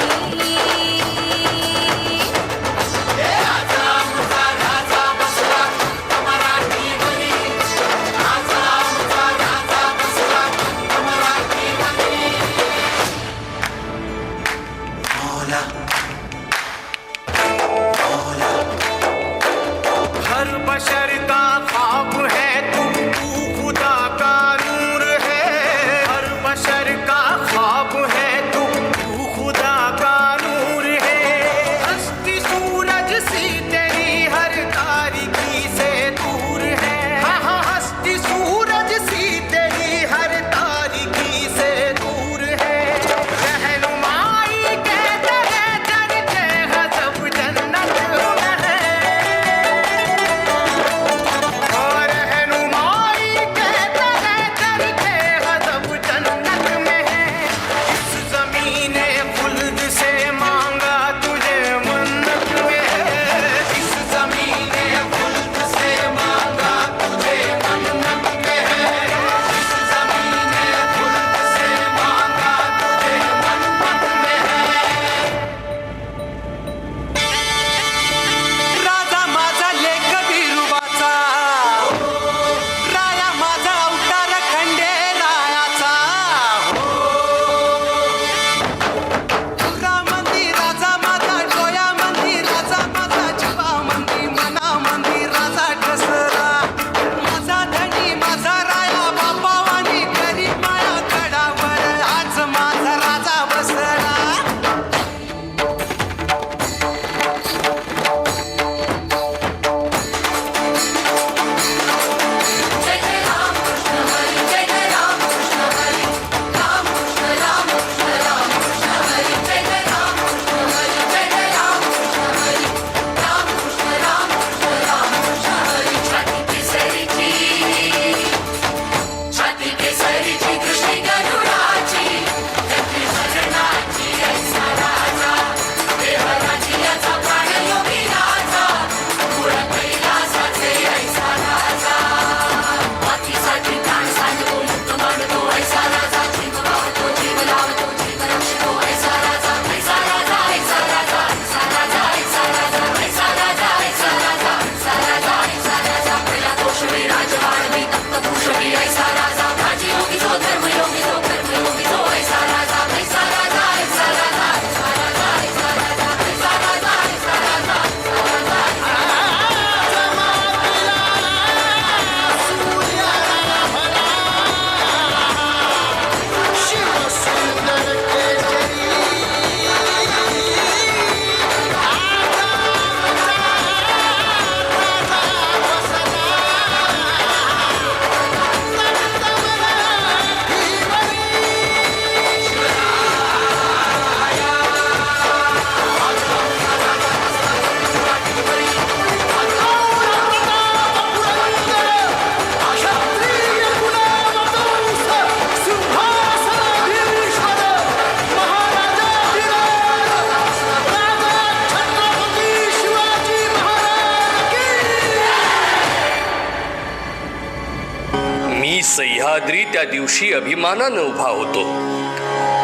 [SPEAKER 1] मी सह्याद्री त्या दिवशी अभिमानानं उभा होतो,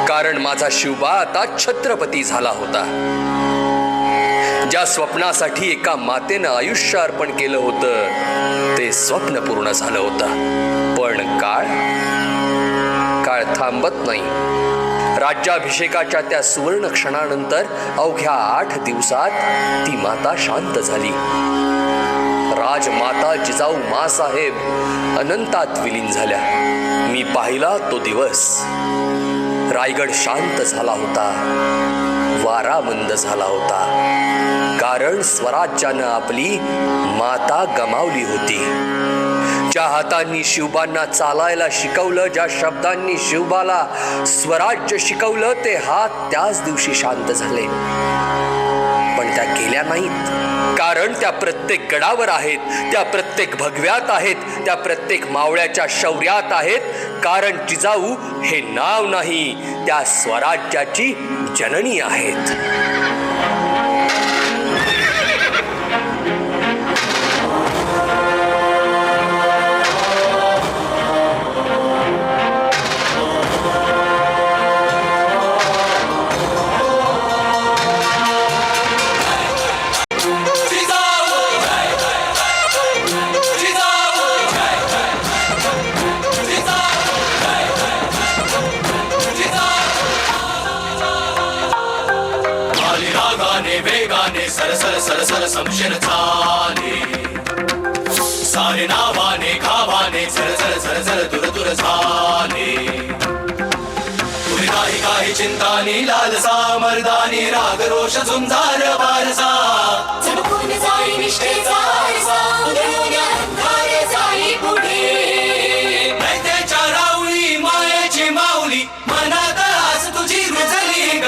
[SPEAKER 1] कारण माझा शिवबा आता छत्रपती झाला होता. ज्या स्वप्नासाठी एका मातेनं आयुष्य अर्पण केलं होतं ते स्वप्न पूर्ण झालं होतं. पण काळ थांबत नाही. राज्याभिषेकाच्या त्या सुवर्ण क्षणानंतर अवघ्या 8 दिवसात ती माता शांत झाली. राजमाता जिजाऊ मासाहेब अनंतात विलीन झाल्या. मी पाहिला तो दिवस. रायगड शांत झाला होता, वारा मंद झाला होता, कारण स्वराज्यानं आपली माता गमावली होती. ज्या हातांनी शिवबांना चालायला शिकवलं, ज्या शब्दांनी शिवबाला स्वराज्य शिकवलं, ते हात त्याच दिवशी शांत झाले. पण त्या गेल्या नाहीत, कारण त्या प्रत्येक गडावर आहेत, त्या प्रत्येक भगव्यात आहेत, त्या प्रत्येक मावळ्याच्या शौर्यात आहेत. कारण जिजाऊ हे नाव नाही, त्या स्वराज्याची जननी आहेत.
[SPEAKER 2] सरसर समशेर झाले, सारे नावाने घावाने झर दूर झाले. तुझी नाही काही चिंतानी, लालसा मर्दानी, राग रोष झुंजार वारसा,
[SPEAKER 3] चमकून जाई निष्ठेचा आरसा, उधळून अंधार जाई पुढे.
[SPEAKER 2] नैतेच्या राऊळी मायेची माऊली, मनात आस तुझी रुजली ग.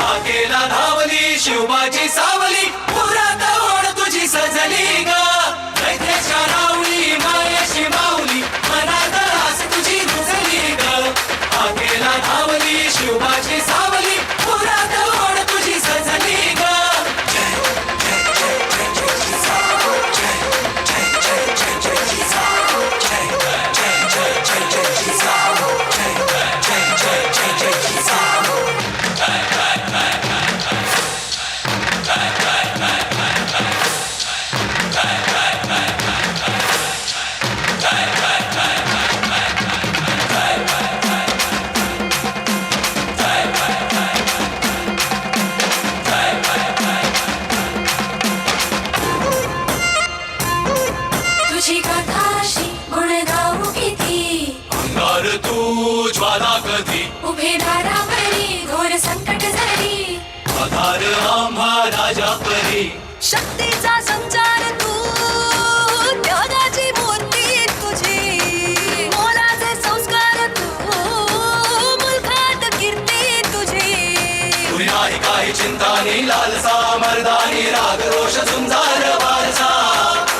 [SPEAKER 2] आकेला धावली शिवबाची सावली, पुरात ओढ तुझी सजली ग. नैतेच्या राऊळी मायेची माऊली, मनात आस तुझी रुजली ग. आकेला धावली शिवबाची सावली, पुरात ओढ तुझी सजली ग.
[SPEAKER 3] तुझी कथाशी गुण गाऊ किती,
[SPEAKER 2] अंगार तू ज्वाला कधी,
[SPEAKER 3] उभे दारावरी घोर संकट जरी.
[SPEAKER 2] आधार आम्हा राजा परी,
[SPEAKER 3] शक्तीचा संचार तू, त्यागाची मूर्ती तुझी. मोलाचे संस्कार तू, मुलखात कीर्ती तुझी.
[SPEAKER 2] तुझी नाही काही चिंतानी, लालसा मर्दानी, राग रोष झुंजार वारसा.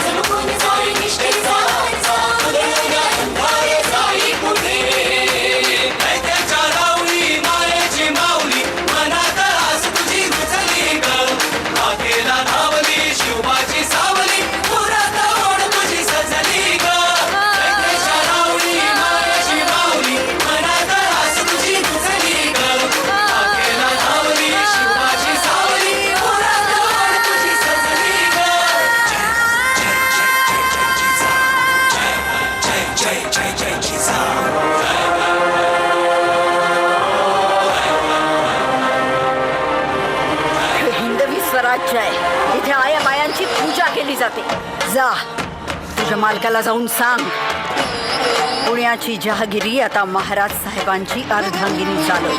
[SPEAKER 3] चमकून जाई निष्ठेचा आरसा, उधळून अंधार जाई पुढे.
[SPEAKER 2] नैतेच्या राऊळी मायेची माऊली, मनात आस तुझी रुजली ग. आकेला धावली शिवबाची सावली, पुरात ओढ तुझी सजली ग. नैतेच्या राऊळी मायेची माऊली, मनात आस तुझी रुजली ग. आकेला धावली शिवबाची सावली, पुरात ओढ तुझी सजली ग.
[SPEAKER 12] हिंदवी स्वराज्य आहे, इथे आया बायांची पूजा केली जाते. जा तुझ्या मालकाला जाऊन सांग, पुण्याची जहागिरी आता महाराज साहेबांची अर्धांगिनी चालव.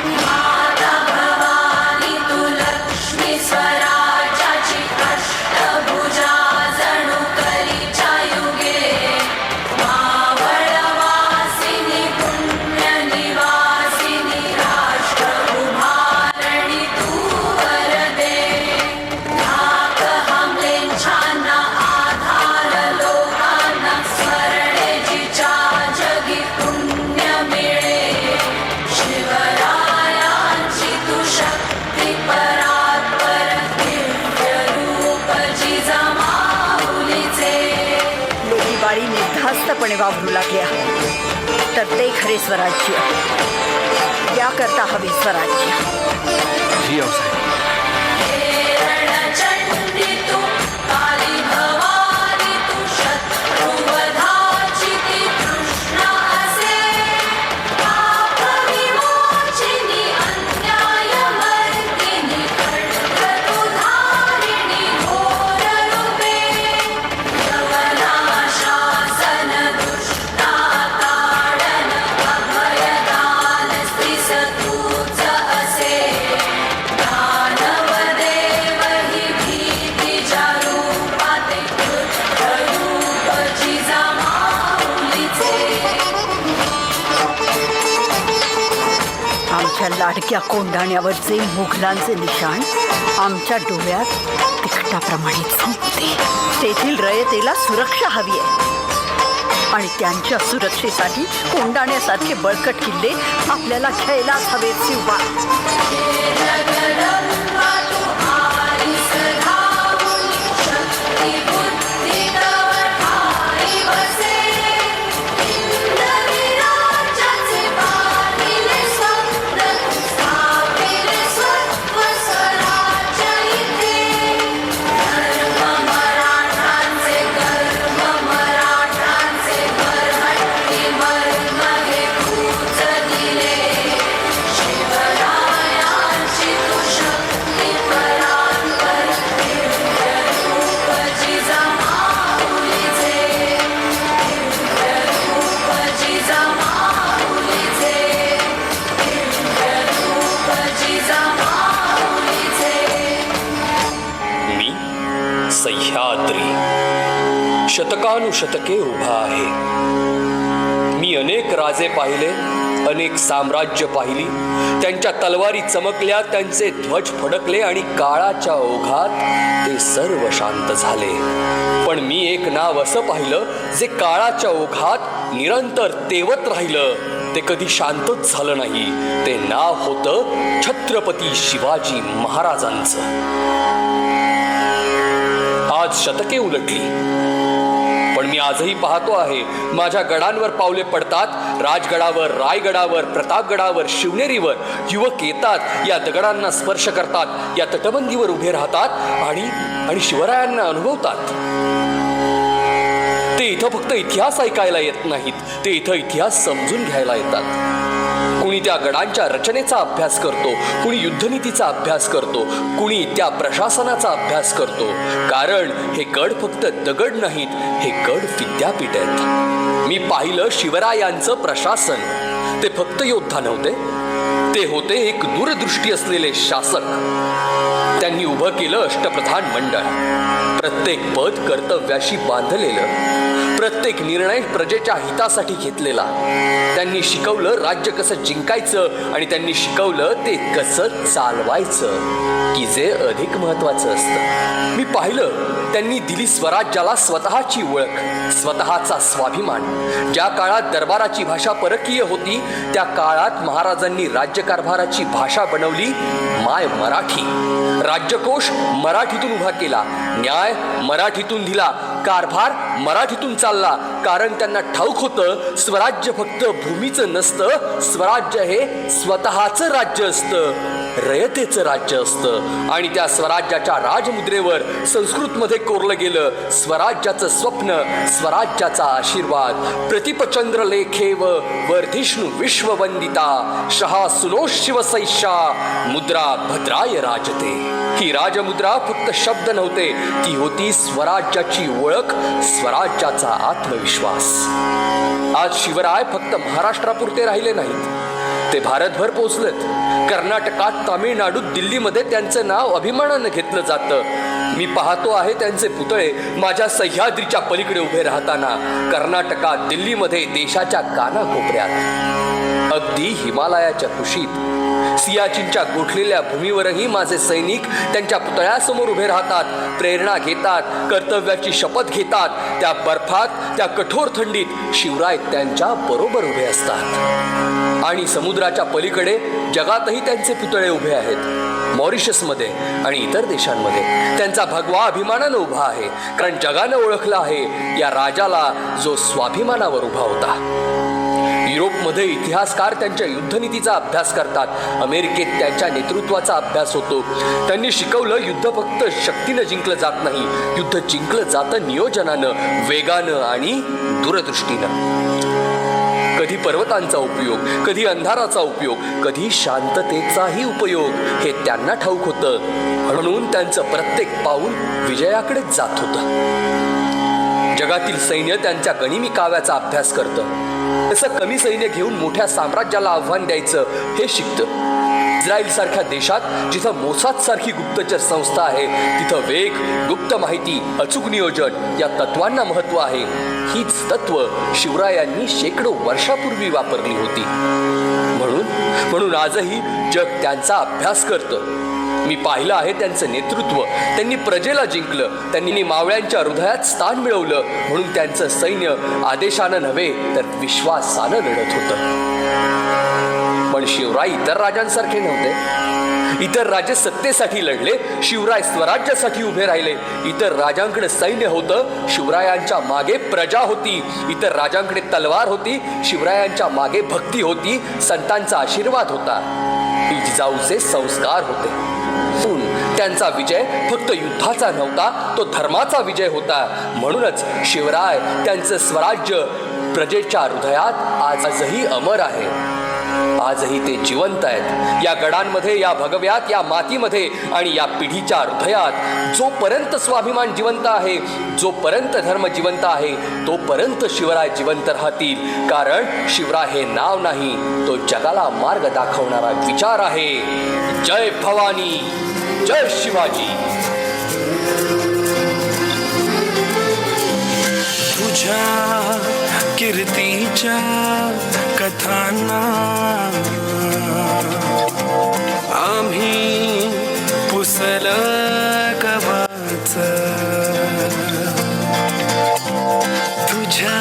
[SPEAKER 3] भवानी तू लक्ष्मी स्वराज्याची अष्टभुजा, जणू कलीच्या युगे. मावळवासिनी पुण्यनिवासिनी, राष्ट्र उभारणी तू वरदे. धाक हमलेंछांना आधार लोकांना, स्वर्णेजीच्या जगी पुण्य मिळे. शिवरायांची तू शक्ती परात्पर,
[SPEAKER 12] स्वार्थपणे वावरू लागल्या तर ते खरे स्वराज्य. याकरता हवे स्वराज्य.
[SPEAKER 6] जी आऊसाहेब.
[SPEAKER 12] आमच्या लाडक्या कोंढाण्यावरचे मुघलांचे निशाण आमच्या डोळ्यात तिखटाप्रमाणे चमकते. तेथील रयतेला सुरक्षा हवी आहे आणि त्यांच्या सुरक्षेसाठी कोंढाण्यासारखे बळकट किल्ले आपल्याला घ्यायलाच हवेत शिवा.
[SPEAKER 1] सह्याद्री शतकानुशतके उभा आहे. मी अनेक राजे पाहिले, अनेक साम्राज्य पाहिली. त्यांच्या तलवारी चमकल्या, त्यांचे ध्वज फडकले आणि काळाच्या ओघात ते सर्व शांत झाले. पण मी एक नाव असं पाहिलं जे काळाच्या ओघात निरंतर तेवत राहिलं. ते कधी शांतच झालं नाही. ते नाव होतं छत्रपती शिवाजी महाराजांचं. आज शतके उलटली, पण मी आजही पाहतो आहे माझ्या गडांवर पावले पडतात. राजगडावर, रायगडावर, प्रतापगडावर, शिवनेरीवर युवक येतात, या दगडांना स्पर्श करतात, या तटबंदीवर उभे राहतात आणि शिवरायांना अनुभवतात. ते इथं फक्त इतिहास ऐकायला येत नाहीत, ते इथं इतिहास समजून घ्यायला येतात. कुणी त्या गडांच्या रचनेचा अभ्यास करतो, कुणी युद्धनीतीचा अभ्यास करतो, कुणी त्या प्रशासनाचा अभ्यास करतो. कारण हे गड फक्त दगड नाहीत, हे गड विद्यापीठ आहेत. मी पाहिलं शिवरायांचं प्रशासन. ते फक्त योद्धा नव्हते, ते होते एक दूरदृष्टी असलेले शासक. त्यांनी उभं केलं अष्टप्रधान मंडळ. प्रत्येक पद कर्तव्याशी बांधलेलं, प्रत्येक निर्णय प्रजेच्या हितासाठी घेतलेला. त्यांनी शिकवलं राज्य कसं जिंकायचं आणि त्यांनी शिकवलं ते कसं चालवायचं, की जे अधिक महत्वाचं असतं. मी पाहिलं त्यांनी दिली स्वराज्याला स्वतःची ओळख, स्वतःचा स्वाभिमान. ज्या काळात दरबाराची भाषा परकीय होती, त्या काळात महाराजांनी राज्यकारभाराची भाषा बनवली माय मराठी. राज्यकोष मराठीतून उभा केला, न्याय मराठीतून दिला, कारभार मराठीतून चालला. कारण त्यांना ठाऊक होतं स्वराज्य फक्त भूमीचं नसतं, स्वराज्य हे स्वतःचं राज्य असतं, रयतेचं राज्य असतं. आणि त्या स्वराज्याच्या राजमुद्रेवर संस्कृतमध्ये कोरलं गेलं स्वराज्याचं स्वप्न, स्वराज्याचा आशीर्वाद. प्रतिपचंद्र लेखेव वर्धिष्णू विश्ववंदिता, शहा सुनो शिवसैषा मुद्रा भद्राय राजते. ही राजमुद्रा फक्त शब्द नव्हते, ती होती स्वराज्याची ओळख, स्वराज्याचा आत्मविश्वास. आज शिवराय फक्त महाराष्ट्रापुरते राहिले नाहीत, ते भारतभर पोचलेत. कर्नाटकात, तामिळनाडूत, दिल्लीमध्ये त्यांचं नाव अभिमानानं घेतलं जातं. मी पाहतो आहे त्यांचे पुतळे माझ्या सह्याद्रीच्या पलीकडे उभे राहताना. कर्नाटकात, दिल्लीमध्ये, देशाच्या कानाकोपऱ्यात, अगदी हिमालयाच्या कुशीत, सियाचीनच्या गोठलेल्या भूमीवरही माझे सैनिक त्यांच्या पुतळ्यासमोर उभे राहतात, प्रेरणा घेतात, कर्तव्याची शपथ घेतात. त्या बर्फात, त्या कठोर थंडीत शिवराय त्यांच्या बरोबर उभे असतात. आणि समुद्राच्या पलीकडे जगातही त्यांचे पुतळे उभे आहेत. मॉरिशसमध्ये आणि इतर देशांमध्ये त्यांचा त्यांचा भगवा अभिमानानं उभा आहे, कारण जगानं ओळखलं आहे या राजाला जो स्वाभिमानावर उभा होता. युरोपमध्ये इतिहासकार त्यांच्या युद्धनीतीचा अभ्यास करतात. अमेरिकेत त्यांच्या नेतृत्वाचा अभ्यास होतो. त्यांनी शिकवलं युद्ध फक्त शक्तीनं जिंकलं जात नाही, युद्ध जिंकलं जातं नियोजनानं, वेगानं आणि दूरदृष्टीनं. कधी पर्वतांचा उपयोग, कधी अंधाराचा उपयोग, कधी शांततेचाही उपयोग हे त्यांना ठाऊक होतं. म्हणून त्यांचं प्रत्येक पाऊल विजयाकडेच जात होतं. जगातील सैन्य त्यांच्या गनिमी काव्याचा अभ्यास करतं. तसं कमी सैन्य घेऊन मोठ्या साम्राज्याला आव्हान द्यायचं हे शिकतं. इस्रायल सारख्या देशात जिथं मोसाद सारखी गुप्तचर संस्था आहे, तिथं वेग, गुप्त माहिती, अचूक नियोजन या तत्वांना महत्व आहे. हीच तत्व शिवरायांनी शेकडो वर्षापूर्वी वापरली होती. म्हणून आजही जग त्यांचा अभ्यास करतं. मी पाहिलं आहे त्यांचं नेतृत्व. त्यांनी प्रजेला जिंकलं, त्यांनी मावळ्यांच्या हृदयात स्थान मिळवलं. म्हणून त्यांचं सैन्य आदेशानं नव्हे तर विश्वासानं लढत होतं. पण शिवराय इतर राजांसारखे नव्हते. इतर राजे सत्तेसाठी लढले, शिवराय स्वराज्यासाठी उभे राहिले. इतर राजांकडे सैन्य होतं, शिवरायांच्या मागे प्रजा होती. इतर राजांकडे तलवार होती, शिवरायांच्या मागे भक्ती होती, संतांचा आशीर्वाद होता, जिजाऊचे संस्कार होते. त्यांचा विजय फक्त युद्धाचा नव्हता, तो धर्माचा विजय होता. म्हणूनच शिवराय त्यांचं स्वराज्य प्रजेच्या हृदयात आजही अमर आहे. आजही ते जिवंत आहेत. या गडांमध्ये, या भगव्यात, या मातीमध्ये आणि या पिढीच्या हृदयात जोपर्यंत स्वाभिमान जिवंत आहे, जोपर्यंत धर्म जिवंत आहे, तोपर्यंत शिवराय जिवंत राहतील. कारण शिवराय हे नाव नाही, तो जगाला मार्ग दाखवणारा विचार आहे. जय भवानी, जय शिवाजी.
[SPEAKER 5] तुझ्या कीर्तीच्या कथांना आम्ही पुसल कवाच. तुझ्या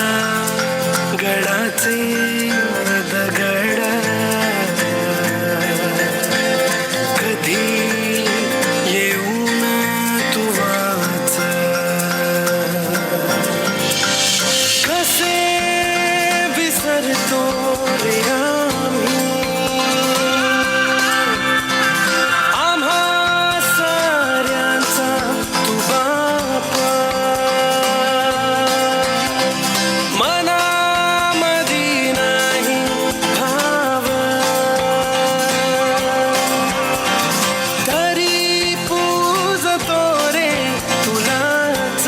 [SPEAKER 5] गडाचे दगड कधी येऊन तू वाच. कसे विसरतो रे आम्ही आम्हा साऱ्यांचा तू बापा. मनामधी नाही भाव, तरी पूजतो रे तुलाच.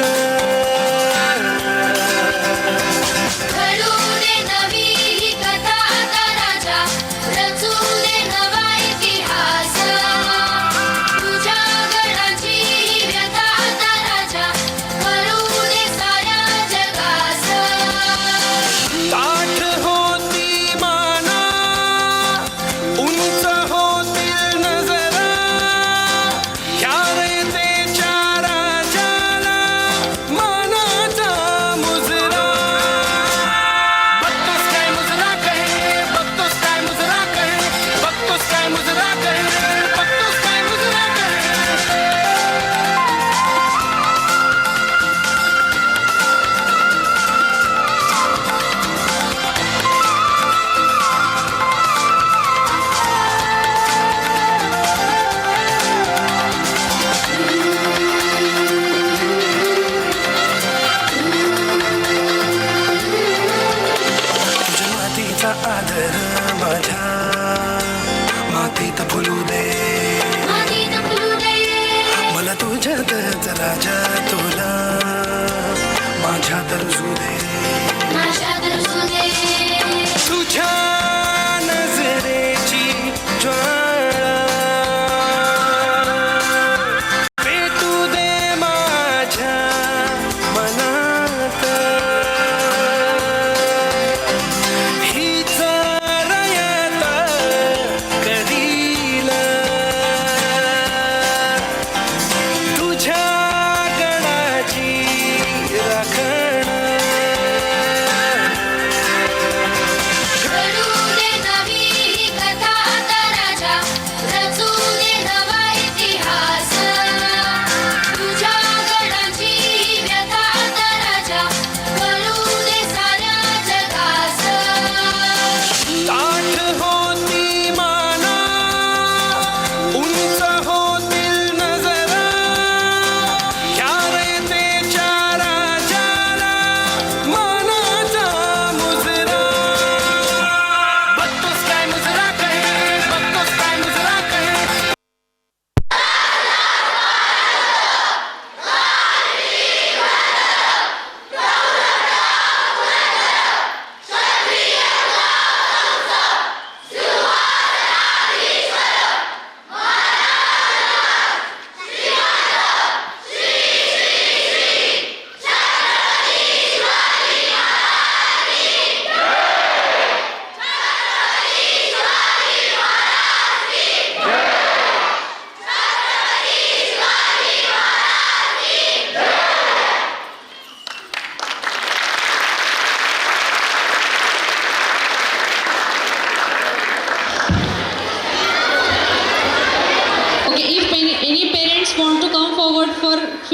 [SPEAKER 3] घडू दे नवी ही कथा आता राजा, रचू दे नवा इतिहास. तुझ्या गडाची ही व्यथा आता राजा, करू दे साऱ्या जगास.
[SPEAKER 5] ताठ होती माना, उंच होतील नजरा, ह्या रयतेच्या राजाला मानाचा मुजरा. बघतोस काय मुजरा कहे, बघतोस काय मुजरा कहे, बघतोस काय मुजरा कहे, बघतोस काय मुजरा कहे. तुझ्या मातीचा आदर माझ्या मातीत फुलू दे.
[SPEAKER 3] मातीत फुलू दे,
[SPEAKER 5] मला तुझ्यातच राजा, तुला माझ्यात रुजू दे.
[SPEAKER 3] माझ्यात रुजू दे.
[SPEAKER 5] तुझ्या नजरेची ज्वाळा पेटू दे माझ्या मनात. हीच रयत करील तुझ्या गडाची राखण.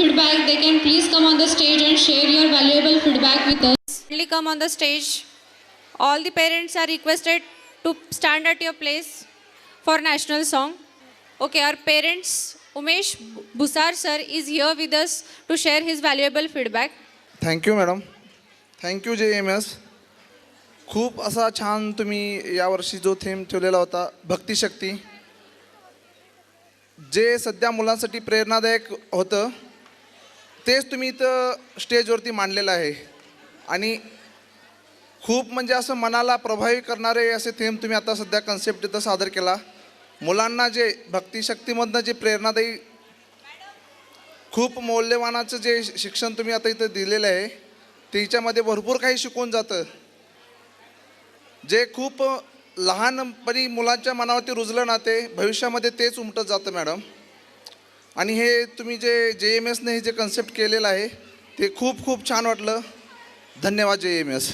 [SPEAKER 3] feedback, they can please come on the stage and share your valuable feedback with us.
[SPEAKER 13] Kindly come on the stage. All the parents are requested to stand at your place for national song. Okay, our parents, Umesh Busar sir is here with us to share his valuable feedback.
[SPEAKER 6] Thank you madam. Thank you JMS. खूप असा छान तुम्ही यावर्षी जो theme ठेवलेला होता भक्तिशक्ती, जे सध्या मुलांसाठी प्रेरणादायक होतं तेच तुम्ही इथं स्टेजवरती मांडलेलं आहे. आणि खूप म्हणजे असं मनाला प्रभावी करणारे असे थीम तुम्ही आता सध्या कन्सेप्ट इथं सादर केला. मुलांना जे भक्तिशक्तीमधनं जे प्रेरणादायी खूप मौल्यवानाचं जे शिक्षण तुम्ही आता इथं दिलेलं आहे त्याच्यामध्ये भरपूर काही शिकून जातं, जे खूप लहानपणी मुलांच्या मनावरती रुजलं ना ते भविष्यामध्ये तेच उमटत जातं मॅडम. आणि हे तुम्ही जे JMSने हे जे कन्सेप्ट केलेलं आहे ते खूप खूप छान वाटलं. धन्यवाद JMS.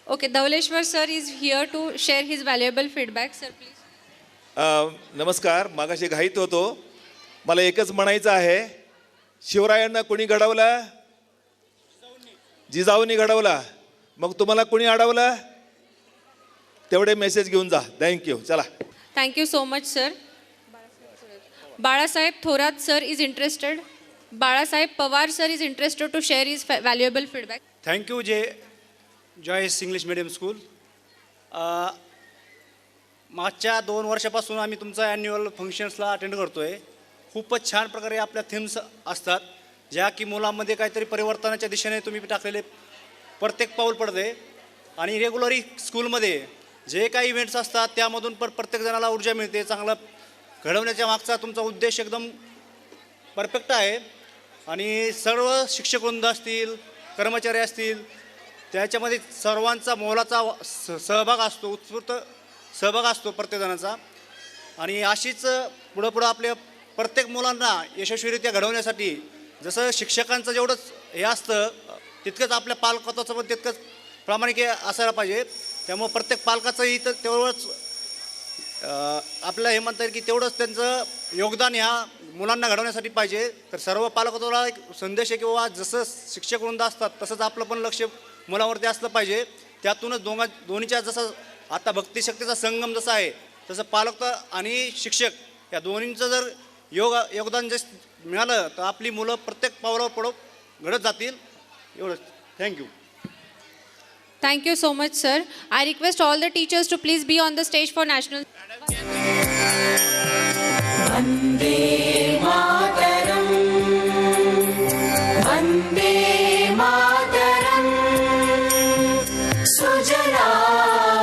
[SPEAKER 13] Okay, Dhauleshwar sir is here to share his valuable feedback. Sir, please.
[SPEAKER 2] नमस्कार. मागाशी घाईत होतो. मला एकच म्हणायचं आहे, शिवरायांना कोणी घडवलं? जिजाऊंनी घडवला. मग तुम्हाला कोणी अडवलं? तेवढे मेसेज घेऊन जा. थँक्यू. चला.
[SPEAKER 13] Thank you so much, sir. Balasaheb Thorat sir is interested. Balasaheb Pawar sir is interested to share his valuable feedback.
[SPEAKER 8] Thank you Joyce English medium school. मागच्या 2 वर्षापासून आम्ही तुमचा ॲन्युअल फंक्शन्सला अटेंड करतो आहे. खूपच छान प्रकारे आपल्या थीम्स असतात ज्या की मुलांमध्ये काहीतरी परिवर्तनाच्या दिशेने तुम्ही टाकलेले प्रत्येक पाऊल पडते. आणि रेग्युलरी स्कूलमध्ये जे काही इव्हेंट्स असतात त्यामधून पण प्रत्येक जणाला ऊर्जा मिळते. चांगलं घडवण्याच्या मागचा तुमचा उद्देश एकदम परफेक्ट आहे. आणि सर्व शिक्षकवृंद असतील, कर्मचारी असतील, त्याच्यामध्ये सर्वांचा मोलाचा सहभाग असतो, उत्स्फूर्त सहभाग असतो प्रत्येकजणाचा. आणि अशीच पुढं आपल्या प्रत्येक मुलांना यशस्वीरित्या घडवण्यासाठी जसं शिक्षकांचं जेवढंच हे असतं तितकंच आपल्या पालकत्वाचं पण तितकंच प्रामाणिक असायला पाहिजे. त्यामुळं प्रत्येक पालकाचंही तर तेवढंच आपल्याला हे म्हणता येईल की तेवढंच त्यांचं योगदान ह्या मुलांना घडवण्यासाठी पाहिजे. तर सर्व पालकत्वाला एक संदेश आहे की बाबा जसं शिक्षक वृंद असतात तसंच आपलं पण लक्ष मुलावरती असलं पाहिजे. त्यातूनच दोन्हीच्या जसं आता भक्तिशक्तीचा संगम जसा आहे तसं पालकत्व आणि शिक्षक या दोन्हींचं जर योगदान जे मिळालं तर आपली मुलं प्रत्येक पावलावर पडत घडत जातील. एवढंच. Thank you.
[SPEAKER 13] Thank you so much, sir. I request all the teachers to please be on the stage for national.
[SPEAKER 3] Vande Mataram, Vande Mataram, Sujalam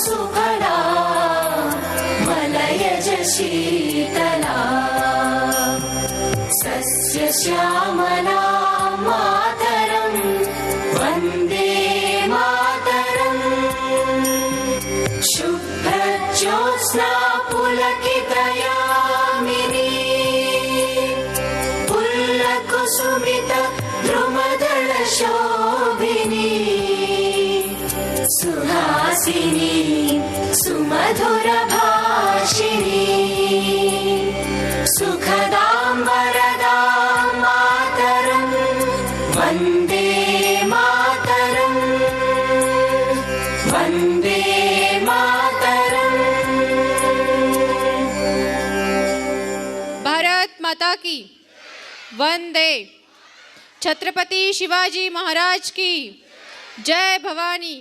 [SPEAKER 3] Sukhalam, Malayaj Sheetala, Sasya Shyamalam Mataram, Vande शुभ्रज्योत्स्ना पुलकितयामिनी पुल्लकुसुमित द्रुमदलशोभिनी सुहासिनी सुमधुरभाषिणी सुखदां वरदां मातरं वन्दे मातरं वन्दे
[SPEAKER 13] भारत माता की वंदे. छत्रपति शिवाजी महाराज की जय भवानी.